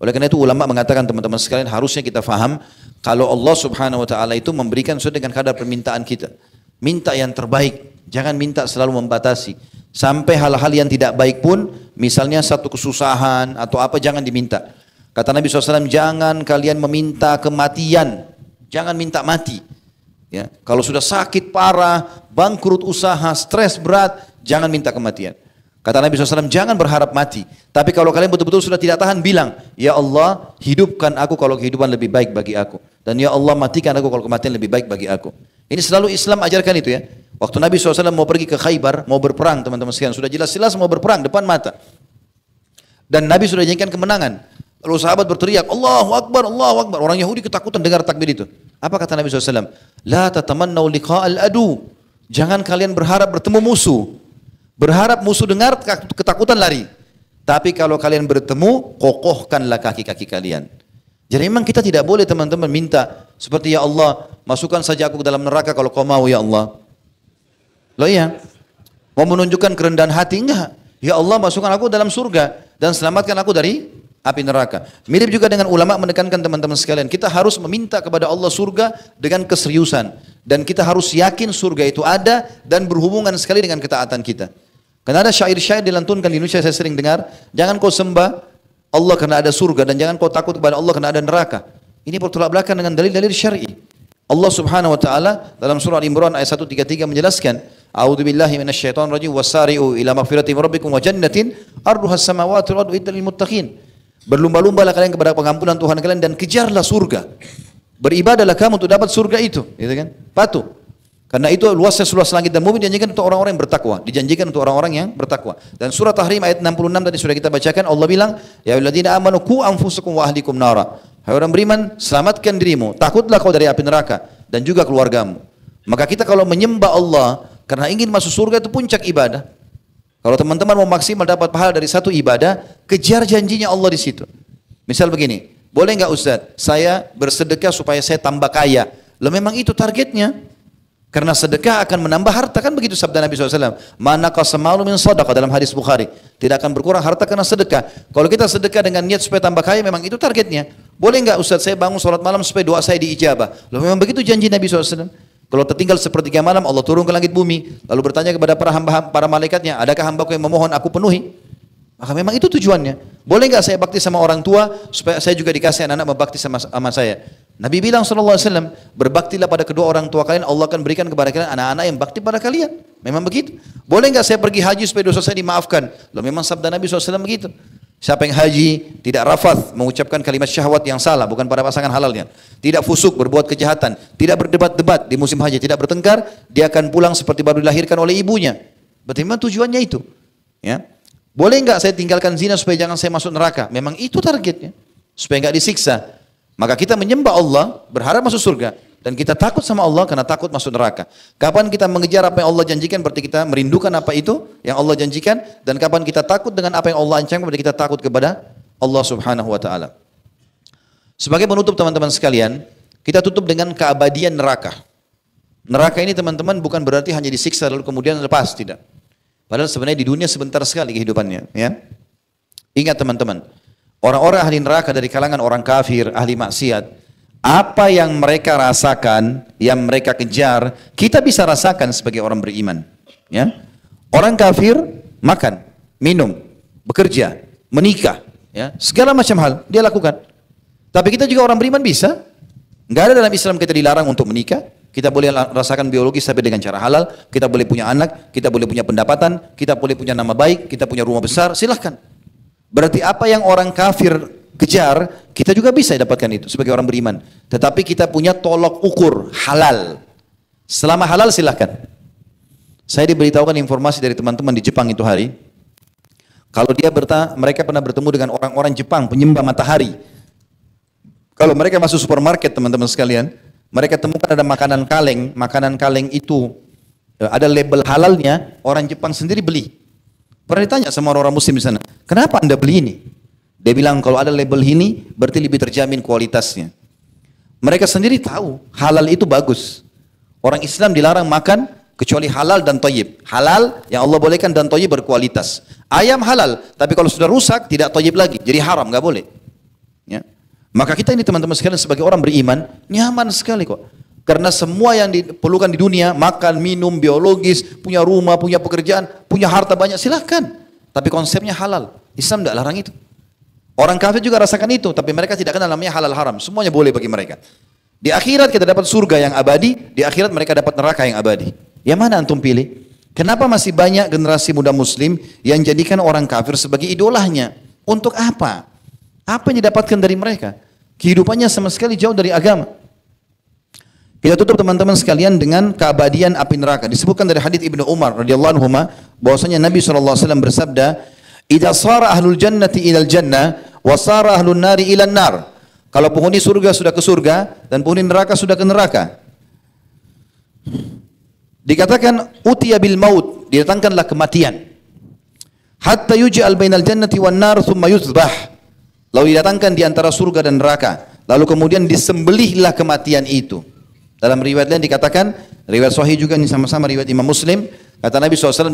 Oleh karena itu ulama mengatakan, teman-teman sekalian, harusnya kita faham kalau Allah Subhanahu wa taala itu memberikan sesuai dengan kadar permintaan kita. Minta yang terbaik, jangan minta selalu membatasi. Sampai hal-hal yang tidak baik pun, misalnya satu kesusahan atau apa, jangan diminta. Kata Nabi SAW, jangan kalian meminta kematian, jangan minta mati. Ya, kalau sudah sakit parah, bangkrut usaha, stres berat, jangan minta kematian. Kata Nabi SAW, jangan berharap mati. Tapi kalau kalian betul-betul sudah tidak tahan, bilang, ya Allah, hidupkan aku kalau kehidupan lebih baik bagi aku. Dan ya Allah, matikan aku kalau kematian lebih baik bagi aku. Ini selalu Islam ajarkan itu, ya. Waktu Nabi SAW mau pergi ke Khaybar, mau berperang, teman-teman sekalian, sudah jelas-jelas mau berperang depan mata. Dan Nabi sudah janjikan kemenangan. Lalu sahabat berteriak, Allahu Akbar, Allahu Akbar. Orang Yahudi ketakutan dengar takbir itu. Apa kata Nabi SAW? La tatamannau liqa'al adu. Jangan kalian berharap bertemu musuh. Berharap musuh dengar, ketakutan lari. Tapi kalau kalian bertemu, kokohkanlah kaki-kaki kalian. Jadi memang kita tidak boleh teman-teman minta seperti ya Allah, masukkan saja aku ke dalam neraka kalau kau mau ya Allah. Loh iya. Mau menunjukkan kerendahan hati? Enggak. Ya Allah, masukkan aku dalam surga dan selamatkan aku dari api neraka. Mirip juga dengan ulama menekankan teman-teman sekalian, kita harus meminta kepada Allah surga dengan keseriusan. Dan kita harus yakin surga itu ada dan berhubungan sekali dengan ketaatan kita. Karena ada syair-syair dilantunkan di Indonesia, saya sering dengar, jangan kau sembah Allah karena ada surga dan jangan kau takut kepada Allah karena ada neraka. Ini bertolak belakang dengan dalil-dalil syar'i. Allah Subhanahu wa taala dalam surah Al-Imran ayat 133 menjelaskan, A'udzubillahi minasyaitonirrajim wasari'u ila magfiratin rabbikum wa jannatin arduhas samawati wal ardu lil muttaqin. Berlumba-lumbalah kalian kepada pengampunan Tuhan kalian dan kejarlah surga. Beribadahlah kamu untuk dapat surga itu, gitu kan? Patuh. Karena itu luasnya luas langit dan bumi dijanjikan untuk orang-orang yang bertakwa, dijanjikan untuk orang-orang yang bertakwa. Dan surah Tahrim ayat 66 tadi sudah kita bacakan, Allah bilang, ya ayyuhalladzina amanu qu anfusakum wa ahlikum nara. Hai orang beriman, selamatkan dirimu, takutlah kau dari api neraka dan juga keluargamu. Maka kita kalau menyembah Allah karena ingin masuk surga itu puncak ibadah. Kalau teman-teman mau maksimal dapat pahala dari satu ibadah, kejar janjinya Allah di situ. Misal begini, boleh nggak Ustaz, saya bersedekah supaya saya tambah kaya. Loh memang itu targetnya. Karena sedekah akan menambah harta, kan begitu sabda Nabi SAW. Mana qasamalu min sadaqah dalam hadis Bukhari. Tidak akan berkurang harta karena sedekah. Kalau kita sedekah dengan niat supaya tambah kaya, memang itu targetnya. Boleh nggak Ustaz, saya bangun sholat malam supaya doa saya diijabah. Loh memang begitu janji Nabi SAW. Kalau tertinggal sepertiga malam, Allah turun ke langit bumi. Lalu bertanya kepada para malaikatnya, adakah hambaku yang memohon aku penuhi? Maka memang itu tujuannya. Boleh nggak saya bakti sama orang tua supaya saya juga dikasih anak-anak membakti sama saya? Nabi bilang SAW, berbaktilah pada kedua orang tua kalian, Allah akan berikan kepada kalian anak-anak yang bakti pada kalian. Memang begitu. Boleh nggak saya pergi haji supaya dosa saya dimaafkan? Loh memang sabda Nabi SAW begitu. Siapa yang haji tidak rafath, mengucapkan kalimat syahwat yang salah, bukan pada pasangan halalnya. Tidak fusuk, berbuat kejahatan, tidak berdebat-debat di musim haji, tidak bertengkar, dia akan pulang seperti baru dilahirkan oleh ibunya. Berarti memang tujuannya itu. Ya. Boleh nggak saya tinggalkan zina supaya jangan saya masuk neraka? Memang itu targetnya. Supaya nggak disiksa. Maka kita menyembah Allah, berharap masuk surga. Dan kita takut sama Allah karena takut masuk neraka. Kapan kita mengejar apa yang Allah janjikan, berarti kita merindukan apa itu yang Allah janjikan. Dan kapan kita takut dengan apa yang Allah ancam, berarti kita takut kepada Allah Subhanahu wa ta'ala. Sebagai penutup teman-teman sekalian, kita tutup dengan keabadian neraka. Neraka ini teman-teman bukan berarti hanya disiksa lalu kemudian lepas, tidak. Padahal sebenarnya di dunia sebentar sekali kehidupannya. Ya. Ingat teman-teman, orang-orang ahli neraka dari kalangan orang kafir, ahli maksiat, apa yang mereka rasakan, yang mereka kejar, kita bisa rasakan sebagai orang beriman. Ya. Orang kafir makan, minum, bekerja, menikah, ya, segala macam hal dia lakukan. Tapi kita juga orang beriman bisa. Nggak ada dalam Islam kita dilarang untuk menikah. Kita boleh rasakan biologis tapi dengan cara halal. Kita boleh punya anak, kita boleh punya pendapatan, kita boleh punya nama baik, kita punya rumah besar, silahkan. Berarti apa yang orang kafir kejar, kita juga bisa dapatkan itu sebagai orang beriman. Tetapi kita punya tolok ukur halal. Selama halal silahkan. Saya diberitahukan informasi dari teman-teman di Jepang itu hari. Kalau mereka pernah bertemu dengan orang-orang Jepang penyembah matahari. Kalau mereka masuk supermarket teman-teman sekalian, mereka temukan ada makanan kaleng itu ada label halalnya, orang Jepang sendiri beli. Pernah ditanya sama orang-orang muslim di sana, kenapa Anda beli ini? Dia bilang kalau ada label ini berarti lebih terjamin kualitasnya. Mereka sendiri tahu halal itu bagus. Orang Islam dilarang makan kecuali halal dan thayyib. Halal yang Allah bolehkan dan thayyib berkualitas. Ayam halal, tapi kalau sudah rusak tidak thayyib lagi, jadi haram, nggak boleh. Ya. Maka kita ini teman-teman sekalian sebagai orang beriman nyaman sekali kok. Karena semua yang diperlukan di dunia, makan, minum, biologis, punya rumah, punya pekerjaan, punya harta banyak, silahkan. Tapi konsepnya halal. Islam tidak larang itu. Orang kafir juga rasakan itu, tapi mereka tidak kenal namanya halal haram. Semuanya boleh bagi mereka. Di akhirat kita dapat surga yang abadi, di akhirat mereka dapat neraka yang abadi. Yang mana antum pilih? Kenapa masih banyak generasi muda muslim yang jadikan orang kafir sebagai idolanya? Untuk apa? Apa yang didapatkan dari mereka? Kehidupannya sama sekali jauh dari agama. Kita tutup teman-teman sekalian dengan keabadian api neraka. Disebutkan dari hadits Ibnu Umar radhiyallahu anhu bahwasanya Nabi SAW bersabda, Idza sara ahlul jannati ilal jannah wa sara ahlun nari ilan nar. Kalau penghuni surga sudah ke surga dan penghuni neraka sudah ke neraka. Dikatakan utiya bil maut, didatangkanlah kematian. Hatta yuj'al bainal jannati wan nar thumma yuzbah. Lalu didatangkan di antara surga dan neraka. Lalu kemudian disembelihlah kematian itu. Dalam riwayat lain dikatakan, riwayat sahih juga ini sama-sama riwayat Imam Muslim, kata Nabi SAW,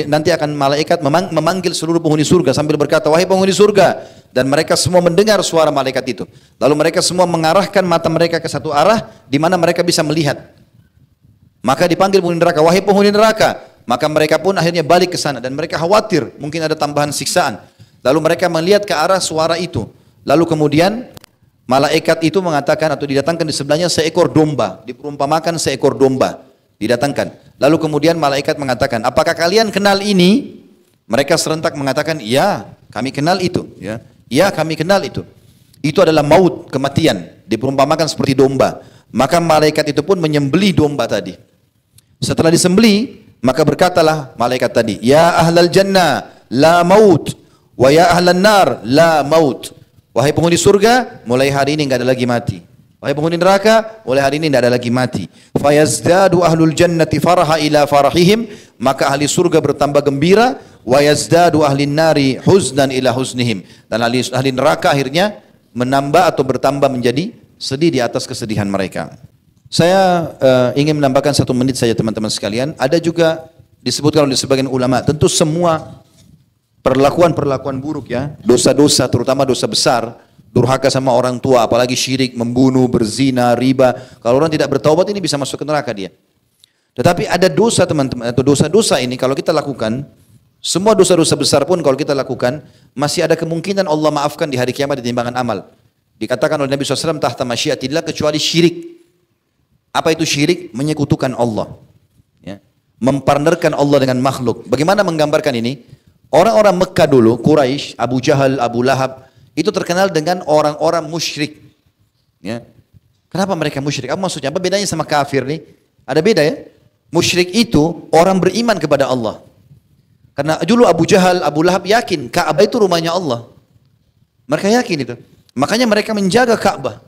nanti akan malaikat memanggil seluruh penghuni surga sambil berkata, wahai penghuni surga, dan mereka semua mendengar suara malaikat itu. Lalu mereka semua mengarahkan mata mereka ke satu arah di mana mereka bisa melihat. Maka dipanggil penghuni neraka, wahai penghuni neraka. Maka mereka pun akhirnya balik ke sana dan mereka khawatir mungkin ada tambahan siksaan. Lalu mereka melihat ke arah suara itu. Lalu kemudian malaikat itu mengatakan atau didatangkan di sebelahnya seekor domba, diperumpamakan seekor domba didatangkan. Lalu kemudian malaikat mengatakan, apakah kalian kenal ini? Mereka serentak mengatakan, ya, kami kenal itu. Ya, kami kenal itu. Itu adalah maut, kematian, diperumpamakan seperti domba. Maka malaikat itu pun menyembelih domba tadi. Setelah disembelih, maka berkatalah malaikat tadi, ya ahlal jannah la maut, wa ya ahlan nar la maut. Wahai penghuni surga, mulai hari ini enggak ada lagi mati. Wahai penghuni neraka, mulai hari ini tidak ada lagi mati. Fayazdadu ahlul jannati faraha ila farahihim, maka ahli surga bertambah gembira, wa yazdadu ahlin nari huznan ila huznihim, dan ahli neraka akhirnya menambah atau bertambah menjadi sedih di atas kesedihan mereka. Saya ingin menambahkan 1 menit saja teman-teman sekalian. Ada juga disebutkan oleh sebagian ulama, tentu semua perlakuan-perlakuan buruk ya, dosa-dosa terutama dosa besar, durhaka sama orang tua, apalagi syirik, membunuh, berzina, riba. Kalau orang tidak bertaubat ini bisa masuk ke neraka dia. Tetapi ada dosa teman-teman, atau dosa-dosa ini kalau kita lakukan, semua dosa-dosa besar pun kalau kita lakukan, masih ada kemungkinan Allah maafkan di hari kiamat di timbangan amal. Dikatakan oleh Nabi SAW, tahta masyiatillah, kecuali syirik. Apa itu syirik? Menyekutukan Allah. Ya. Mempartnerkan Allah dengan makhluk. Bagaimana menggambarkan ini? Orang-orang Mekah dulu, Quraisy, Abu Jahal, Abu Lahab, itu terkenal dengan orang-orang musyrik. Ya. Kenapa mereka musyrik? Apa maksudnya? Apa bedanya sama kafir nih? Ada beda ya? Musyrik itu orang beriman kepada Allah. Karena dulu Abu Jahal, Abu Lahab yakin Ka'bah itu rumahnya Allah. Mereka yakin itu. Makanya mereka menjaga Ka'bah.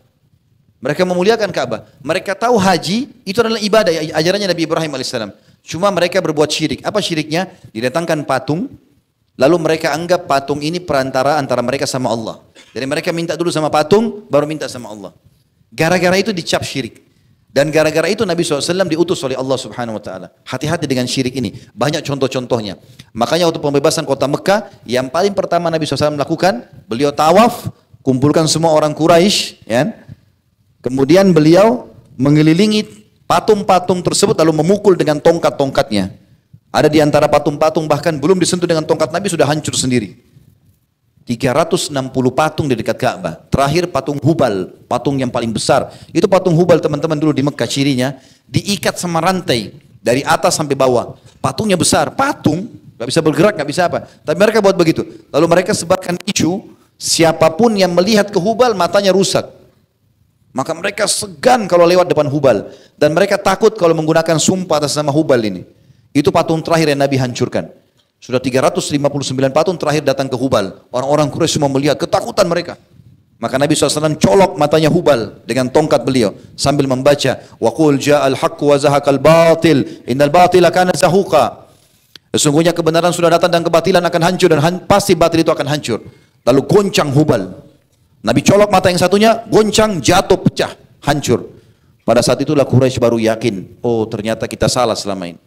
Mereka memuliakan Ka'bah. Mereka tahu haji itu adalah ibadah, ajarannya Nabi Ibrahim alaihissalam. Cuma mereka berbuat syirik. Apa syiriknya? Didatangkan patung, lalu mereka anggap patung ini perantara antara mereka sama Allah. Jadi mereka minta dulu sama patung, baru minta sama Allah. Gara-gara itu dicap syirik. Dan gara-gara itu Nabi SAW diutus oleh Allah Subhanahu Wa Taala. Hati-hati dengan syirik ini. Banyak contoh-contohnya. Makanya waktu pembebasan kota Mekah, yang paling pertama Nabi SAW lakukan, beliau tawaf, kumpulkan semua orang Quraisy, ya. Kemudian beliau mengelilingi patung-patung tersebut lalu memukul dengan tongkat-tongkatnya. Ada di antara patung-patung bahkan belum disentuh dengan tongkat Nabi sudah hancur sendiri. 360 patung di dekat Ka'bah. Terakhir patung Hubal, patung yang paling besar. Itu patung Hubal teman-teman dulu di Mekah, cirinya diikat sama rantai dari atas sampai bawah. Patungnya besar, patung, gak bisa bergerak, gak bisa apa. Tapi mereka buat begitu. Lalu mereka sebarkan isu, siapapun yang melihat ke Hubal matanya rusak. Maka mereka segan kalau lewat depan Hubal. Dan mereka takut kalau menggunakan sumpah atas nama Hubal ini. Itu patung terakhir yang Nabi hancurkan. Sudah 359 patung terakhir datang ke Hubal. Orang-orang Quraisy semua melihat, ketakutan mereka. Maka Nabi SAW colok matanya Hubal dengan tongkat beliau. Sambil membaca, وَقُلْ جَاءَ الْحَقُّ وَزَهَقَ الْبَاطِلِ إِنَّ الْبَاطِلَ كَانَ زَهُوقًا. Sesungguhnya kebenaran sudah datang dan kebatilan akan hancur. Dan pasti batil itu akan hancur. Lalu goncang Hubal. Nabi colok mata yang satunya, goncang, jatuh, pecah, hancur. Pada saat itulah Quraisy baru yakin, oh ternyata kita salah selama ini.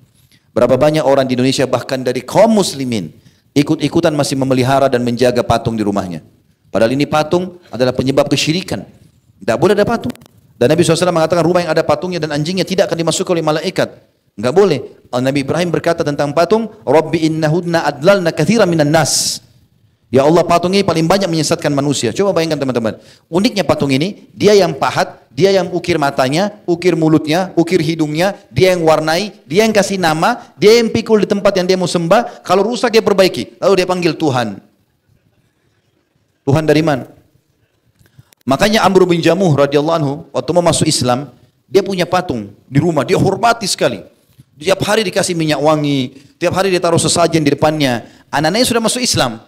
Berapa banyak orang di Indonesia bahkan dari kaum muslimin ikut-ikutan masih memelihara dan menjaga patung di rumahnya. Padahal ini patung adalah penyebab kesyirikan. Tidak boleh ada patung. Dan Nabi SAW mengatakan rumah yang ada patungnya dan anjingnya tidak akan dimasuki oleh malaikat. Enggak boleh. Nabi Ibrahim berkata tentang patung, Rabbi innahudna adlalna katsiran minan nas. Ya Allah, patung ini paling banyak menyesatkan manusia. Coba bayangkan teman-teman. Uniknya patung ini, dia yang pahat, dia yang ukir matanya, ukir mulutnya, ukir hidungnya, dia yang warnai, dia yang kasih nama, dia yang pikul di tempat yang dia mau sembah. Kalau rusak dia perbaiki. Lalu dia panggil Tuhan. Tuhan dari mana? Makanya Amr bin Jamuh radhiyallahu anhu waktu mau masuk Islam, dia punya patung di rumah, dia hormati sekali. Tiap hari dikasih minyak wangi, tiap hari dia taruh sesajen di depannya. Anak-anaknya sudah masuk Islam.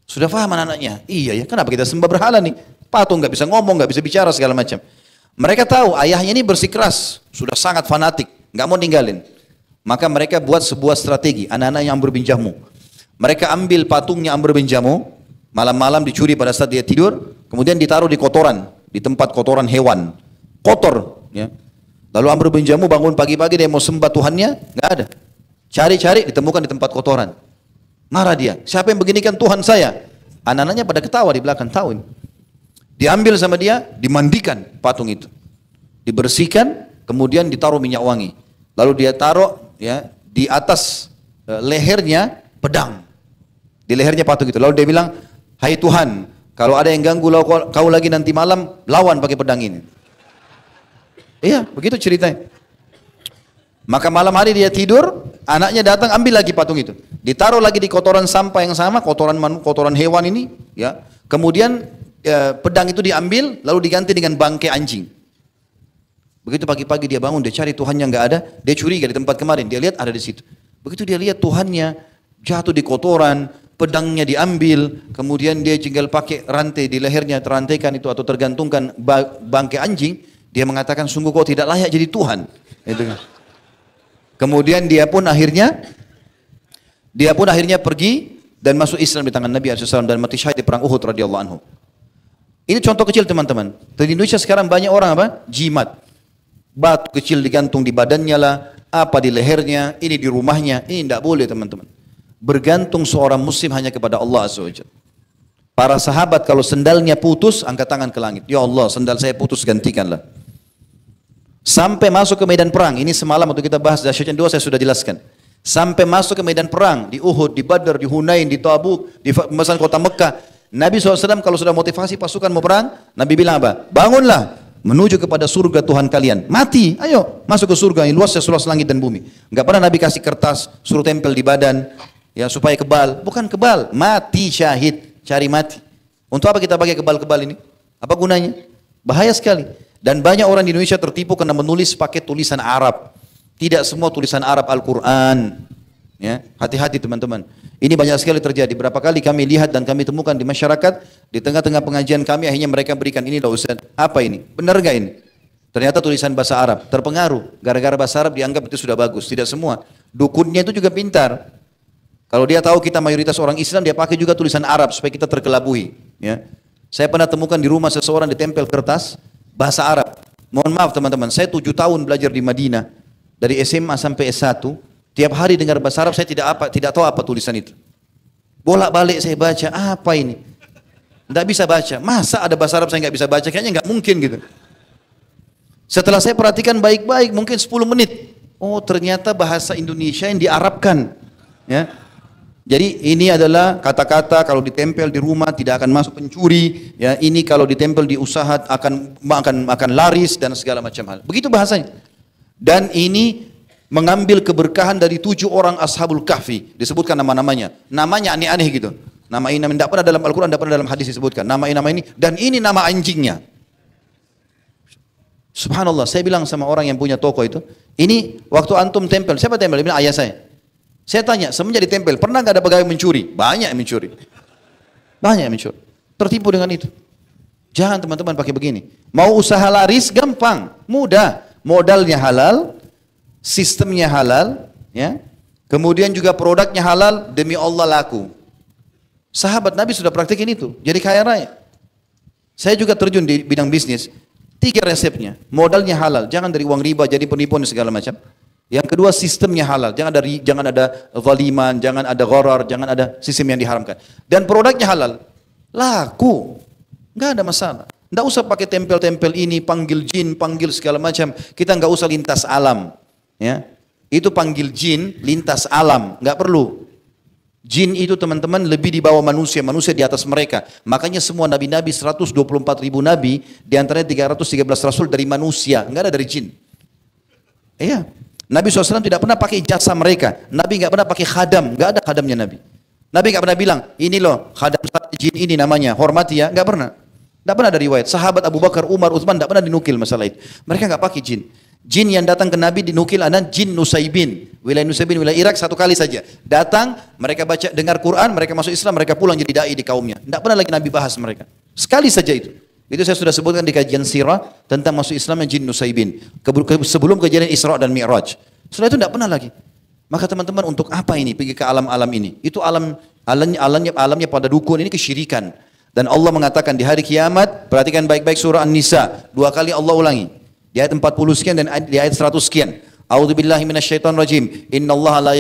Sudah paham anak-anaknya? Iya ya, kenapa kita sembah berhala nih? Patung nggak bisa ngomong, nggak bisa bicara segala macam. Mereka tahu ayahnya ini bersikeras, sudah sangat fanatik, nggak mau ninggalin. Maka mereka buat sebuah strategi, anak-anak yang Amr bin Jamuh. Mereka ambil patungnya Amr bin Jamuh, malam-malam dicuri pada saat dia tidur, kemudian ditaruh di kotoran, di tempat kotoran hewan, kotor. Ya. Lalu Amr bin Jamuh bangun pagi-pagi dia mau sembah Tuhannya, nggak ada. Cari-cari ditemukan di tempat kotoran. Marah dia, siapa yang beginikan Tuhan saya? Anak-anaknya pada ketawa di belakang, tahu ini. Diambil sama dia, dimandikan patung itu. Dibersihkan, kemudian ditaruh minyak wangi. Lalu dia taruh ya di atas lehernya pedang. Di lehernya patung itu. Lalu dia bilang, hai Tuhan, kalau ada yang ganggu kau lagi nanti malam, lawan pakai pedang ini. Iya, begitu ceritanya. Maka malam hari dia tidur, anaknya datang ambil lagi patung itu. Ditaruh lagi di kotoran sampah yang sama, kotoran hewan ini. Ya. Kemudian pedang itu diambil, lalu diganti dengan bangkai anjing. Begitu pagi-pagi dia bangun, dia cari Tuhannya nggak ada, dia curiga di tempat kemarin, dia lihat ada di situ. Begitu dia lihat Tuhannya jatuh di kotoran, pedangnya diambil, kemudian dia tinggal pakai rantai di lehernya, terantaikan itu atau tergantungkan bangkai anjing, dia mengatakan sungguh kau tidak layak jadi Tuhan. Itu kan. Kemudian dia pun akhirnya pergi dan masuk Islam di tangan Nabi SAW dan mati syahid di perang Uhud radhiyallahu anhu. Ini contoh kecil teman-teman. Di Indonesia sekarang banyak orang apa? Jimat. Batu kecil digantung di badannya lah, apa di lehernya, ini di rumahnya. Ini tidak boleh teman-teman. Bergantung seorang muslim hanya kepada Allah SWT. Para sahabat kalau sendalnya putus, angkat tangan ke langit. Ya Allah, sendal saya putus, gantikanlah. Sampai masuk ke medan perang. Ini semalam waktu kita bahas dahsyatnya dua saya sudah jelaskan. Sampai masuk ke medan perang. Di Uhud, di Badr, di Hunain, di Tabuk, di pembebasan kota Mekah. Nabi SAW kalau sudah motivasi pasukan mau perang, Nabi bilang apa? Bangunlah, menuju kepada surga Tuhan kalian. Mati, ayo masuk ke surga yang luasnya seluas langit dan bumi. Enggak pernah Nabi kasih kertas, suruh tempel di badan, ya supaya kebal. Bukan kebal, mati syahid, cari mati. Untuk apa kita pakai kebal-kebal ini? Apa gunanya? Bahaya sekali. Dan banyak orang di Indonesia tertipu karena menulis pakai tulisan Arab. Tidak semua tulisan Arab Al-Quran. Ya, hati-hati teman-teman. Ini banyak sekali terjadi. Berapa kali kami lihat dan kami temukan di masyarakat, di tengah-tengah pengajian kami akhirnya mereka berikan ini loh Ustaz. Apa ini? Benar gak ini? Ternyata tulisan bahasa Arab. Terpengaruh. Gara-gara bahasa Arab dianggap itu sudah bagus. Tidak semua. Dukunnya itu juga pintar. Kalau dia tahu kita mayoritas orang Islam, dia pakai juga tulisan Arab supaya kita terkelabui. Ya. Saya pernah temukan di rumah seseorang ditempel kertas bahasa Arab. Mohon maaf teman-teman, saya 7 tahun belajar di Madinah. Dari SMA sampai S1. Tiap hari dengar bahasa Arab saya tidak tahu apa tulisan itu. Bolak-balik saya baca, apa ini? Tidak bisa baca. Masa ada bahasa Arab saya nggak bisa baca? Kayaknya nggak mungkin gitu. Setelah saya perhatikan baik-baik, mungkin 10 menit. Oh ternyata bahasa Indonesia yang diarabkan. Ya. Jadi ini adalah kata-kata kalau ditempel di rumah tidak akan masuk pencuri. Ya, ini kalau ditempel di usaha akan laris dan segala macam hal. Begitu bahasanya. Dan ini mengambil keberkahan dari 7 orang Ashabul Kahfi. Disebutkan nama-namanya. Namanya aneh-aneh gitu. Nama ini tidak pernah dalam Al-Quran, tidak pernah dalam hadis disebutkan. Nama ini. Dan ini nama anjingnya. Subhanallah, saya bilang sama orang yang punya toko itu, ini waktu antum tempel, siapa tempel? Dia bilang ayah saya. Saya tanya, semenjak ditempel, pernah nggak ada pegawai mencuri? Banyak yang mencuri. Banyak yang mencuri. Tertipu dengan itu. Jangan teman-teman pakai begini. Mau usaha laris, gampang. Mudah. Modalnya halal, sistemnya halal, ya. Kemudian juga produknya halal, demi Allah laku. Sahabat Nabi sudah praktekin itu, jadi kaya raya. Saya juga terjun di bidang bisnis. 3 resepnya, modalnya halal, jangan dari uang riba, jadi penipuan dan segala macam. Yang kedua sistemnya halal, jangan ada zaliman, jangan ada gharar, jangan ada sistem yang diharamkan. Dan produknya halal, laku, nggak ada masalah. Nggak usah pakai tempel-tempel ini, panggil jin, panggil segala macam. Kita nggak usah lintas alam. Ya, itu panggil jin lintas alam, nggak perlu. Jin itu teman-teman lebih di bawah manusia, manusia di atas mereka. Makanya semua nabi-nabi 124.000 nabi, di antaranya 313 rasul dari manusia, nggak ada dari jin. Iya, Nabi SAW tidak pernah pakai jasa mereka. Nabi nggak pernah pakai khadam, nggak ada khadamnya Nabi. Nabi nggak pernah bilang, ini loh khadam jin ini namanya, hormati ya, nggak pernah. Nggak pernah ada riwayat. Sahabat Abu Bakar, Umar, Utsman nggak pernah dinukil masalah itu. Mereka nggak pakai jin. Jin yang datang ke Nabi dinukil ada jin Nusaibin. Wilayah Nusaibin, wilayah Irak satu kali saja. Datang, mereka baca, dengar Quran, mereka masuk Islam, mereka pulang jadi da'i di kaumnya. Tidak pernah lagi Nabi bahas mereka. Sekali saja itu. Itu saya sudah sebutkan di kajian sirah tentang masuk Islamnya jin Nusaibin. Sebelum kejadian Isra dan Mi'raj. Setelah itu tidak pernah lagi. Maka teman-teman untuk apa ini pergi ke alam-alam ini? Itu alamnya pada dukun, ini kesyirikan. Dan Allah mengatakan di hari kiamat, perhatikan baik-baik surah An-Nisa, 2 kali Allah ulangi. Di ayat 40 sekian dan di ayat 100 sekian. A'udzubillahi minasyaitonir rajim. Innallaha la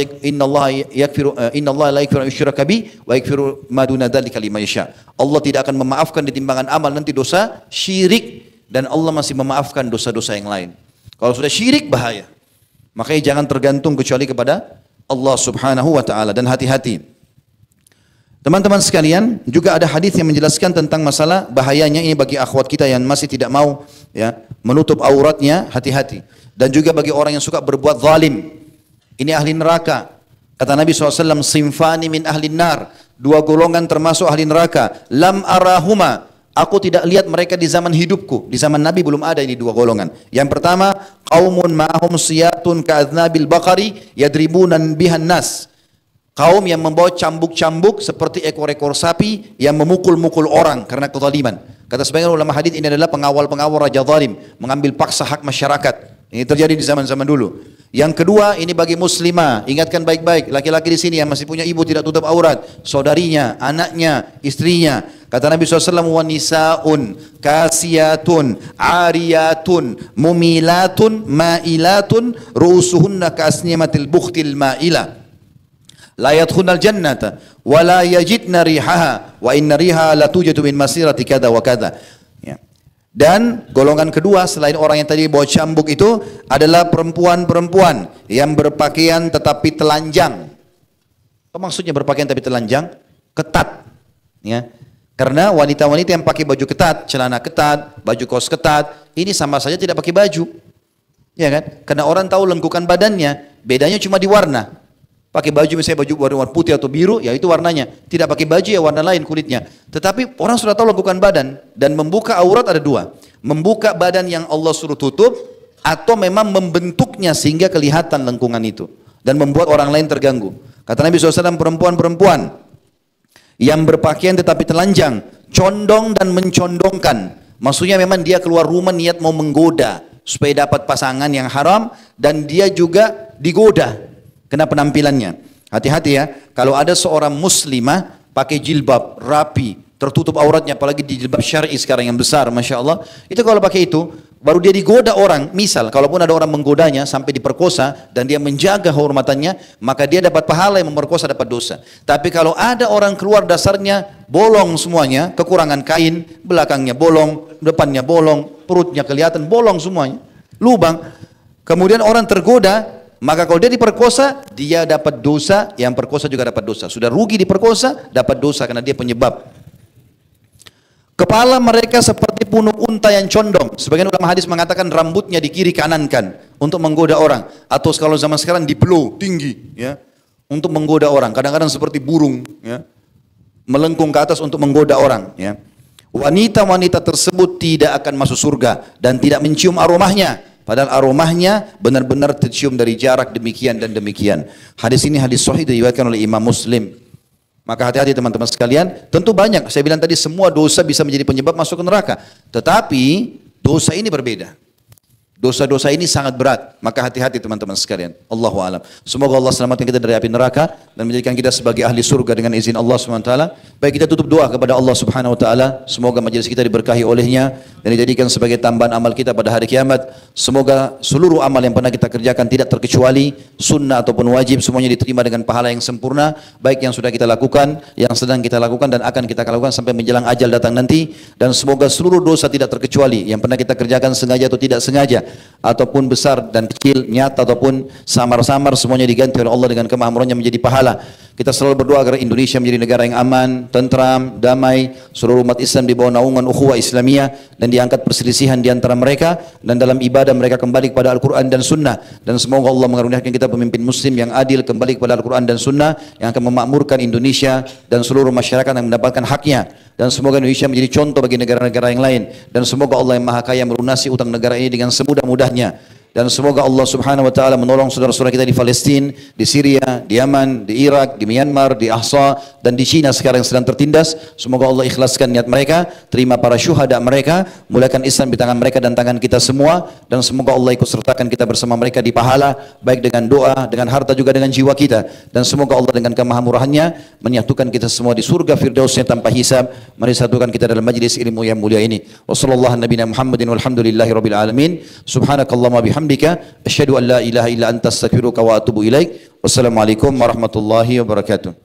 yaghfiru an yushraka bihi wa yaghfiru ma duna dzalika liman yasha. Allah tidak akan memaafkan di timbangan amal nanti dosa syirik, dan Allah masih memaafkan dosa-dosa yang lain. Kalau sudah syirik bahaya. Makanya jangan tergantung kecuali kepada Allah Subhanahu wa taala, dan hati-hati. Teman-teman sekalian, juga ada hadis yang menjelaskan tentang masalah bahayanya ini bagi akhwat kita yang masih tidak mau ya menutup auratnya, hati-hati. Dan juga bagi orang yang suka berbuat zalim. Ini ahli neraka. Kata Nabi SAW, simfani min ahli nar. 2 golongan termasuk ahli neraka. Lam arahuma. Aku tidak lihat mereka di zaman hidupku. Di zaman Nabi belum ada ini 2 golongan. Yang pertama, qaumun ma'ahum siyatun ka'adnabil baqari yadribunan bihan nas. Kaum yang membawa cambuk-cambuk seperti ekor-ekor sapi yang memukul-mukul orang karena kezaliman. Kata sebagian ulama hadis ini adalah pengawal-pengawal raja zalim, mengambil paksa hak masyarakat. Ini terjadi di zaman-zaman dulu. Yang kedua, ini bagi muslimah, ingatkan baik-baik, laki-laki di sini yang masih punya ibu tidak tutup aurat, saudarinya, anaknya, istrinya. Kata Nabi SAW, wa nisaun kasiyatun ariyatun mumilatun ma'ilatun ru'usuhunna kasnimatil bukhtil ma'ilah. La yadkhulnal jannata wa la yajidna rihaha wa inna riha la tujadu min masirati kada wa kada. Ya. Dan golongan kedua selain orang yang tadi bawa cambuk itu adalah perempuan-perempuan yang berpakaian tetapi telanjang. Apa maksudnya berpakaian tapi telanjang? Ketat. Ya. Karena wanita-wanita yang pakai baju ketat, celana ketat, baju kaos ketat, ini sama saja tidak pakai baju. Ya kan? Karena orang tahu lengkukan badannya, bedanya cuma di warna. Pakai baju misalnya baju warna putih atau biru, ya itu warnanya. Tidak pakai baju ya warna lain kulitnya. Tetapi orang sudah tahu lakukan badan. Dan membuka aurat ada 2. Membuka badan yang Allah suruh tutup, atau memang membentuknya sehingga kelihatan lengkungan itu. Dan membuat orang lain terganggu. Kata Nabi SAW, perempuan-perempuan yang berpakaian tetapi telanjang, condong dan mencondongkan. Maksudnya memang dia keluar rumah niat mau menggoda, supaya dapat pasangan yang haram, dan dia juga digoda. Kena penampilannya. Hati-hati ya, kalau ada seorang muslimah pakai jilbab rapi, tertutup auratnya, apalagi di jilbab syar'i sekarang yang besar, Masya Allah, itu kalau pakai itu, baru dia digoda orang. Misal, kalaupun ada orang menggodanya sampai diperkosa dan dia menjaga kehormatannya, maka dia dapat pahala, yang memperkosa dapat dosa. Tapi kalau ada orang keluar dasarnya bolong semuanya, kekurangan kain, belakangnya bolong, depannya bolong, perutnya kelihatan bolong semuanya, lubang. Kemudian orang tergoda, maka kalau dia diperkosa, dia dapat dosa, yang perkosa juga dapat dosa. Sudah rugi diperkosa, dapat dosa karena dia penyebab. Kepala mereka seperti punuk unta yang condong. Sebagian ulama hadis mengatakan rambutnya di kiri kanankan untuk menggoda orang. Atau kalau zaman sekarang dipelo tinggi, ya, untuk menggoda orang. Kadang-kadang seperti burung, ya, melengkung ke atas untuk menggoda orang. Ya. Wanita-wanita tersebut tidak akan masuk surga dan tidak mencium aromahnya. Padahal aromahnya benar-benar tercium dari jarak demikian dan demikian. Hadis ini hadis sahih diriwayatkan oleh Imam Muslim. Maka hati-hati teman-teman sekalian. Tentu banyak, saya bilang tadi semua dosa bisa menjadi penyebab masuk ke neraka. Tetapi dosa ini berbeda. Dosa-dosa ini sangat berat. Maka hati-hati teman-teman sekalian. Allahu a'lam. Semoga Allah selamatkan kita dari api neraka dan menjadikan kita sebagai ahli surga dengan izin Allah SWT. Baik, kita tutup doa kepada Allah Subhanahu wa taala. Semoga majelis kita diberkahi olehnya dan dijadikan sebagai tambahan amal kita pada hari kiamat. Semoga seluruh amal yang pernah kita kerjakan tidak terkecuali sunnah ataupun wajib, semuanya diterima dengan pahala yang sempurna, baik yang sudah kita lakukan, yang sedang kita lakukan dan akan kita lakukan sampai menjelang ajal datang nanti. Dan semoga seluruh dosa tidak terkecuali yang pernah kita kerjakan sengaja atau tidak sengaja, ataupun besar dan kecil, nyata ataupun samar-samar, semuanya diganti oleh Allah dengan kemahamurannya menjadi pahala. Kita selalu berdoa agar Indonesia menjadi negara yang aman, tentram, damai, seluruh umat Islam di bawah naungan ukhuwah Islamiyah dan diangkat perselisihan di antara mereka, dan dalam ibadah mereka kembali kepada Al-Quran dan Sunnah. Dan semoga Allah mengaruniakan kita pemimpin muslim yang adil, kembali kepada Al-Quran dan Sunnah, yang akan memakmurkan Indonesia dan seluruh masyarakat yang mendapatkan haknya. Dan semoga Indonesia menjadi contoh bagi negara-negara yang lain. Dan semoga Allah yang Maha Kaya melunasi utang negara ini dengan semudah-mudahnya. dan semoga Allah Subhanahu wa taala menolong saudara-saudara kita di Palestina, di Syria, di Yaman, di Irak, di Myanmar, di Ahsa dan di Cina sekarang yang sedang tertindas. Semoga Allah ikhlaskan niat mereka, terima para syuhada mereka, mulakan Islam di tangan mereka dan tangan kita semua, dan semoga Allah ikut sertakan kita bersama mereka di pahala, baik dengan doa, dengan harta juga dengan jiwa kita, dan semoga Allah dengan kemahamurahannya menyatukan kita semua di surga firdausnya tanpa hisab. Mari satukan kita dalam majlis ilmu yang mulia ini. Wassallallahu nabiyana Muhammadin walhamdulillahi rabbil alamin. Subhanakallahumma bihamdika asyhadu an la ilaha illa anta astaghfiruka wa atubu ilaik. Wassalamualaikum warahmatullahi wabarakatuh.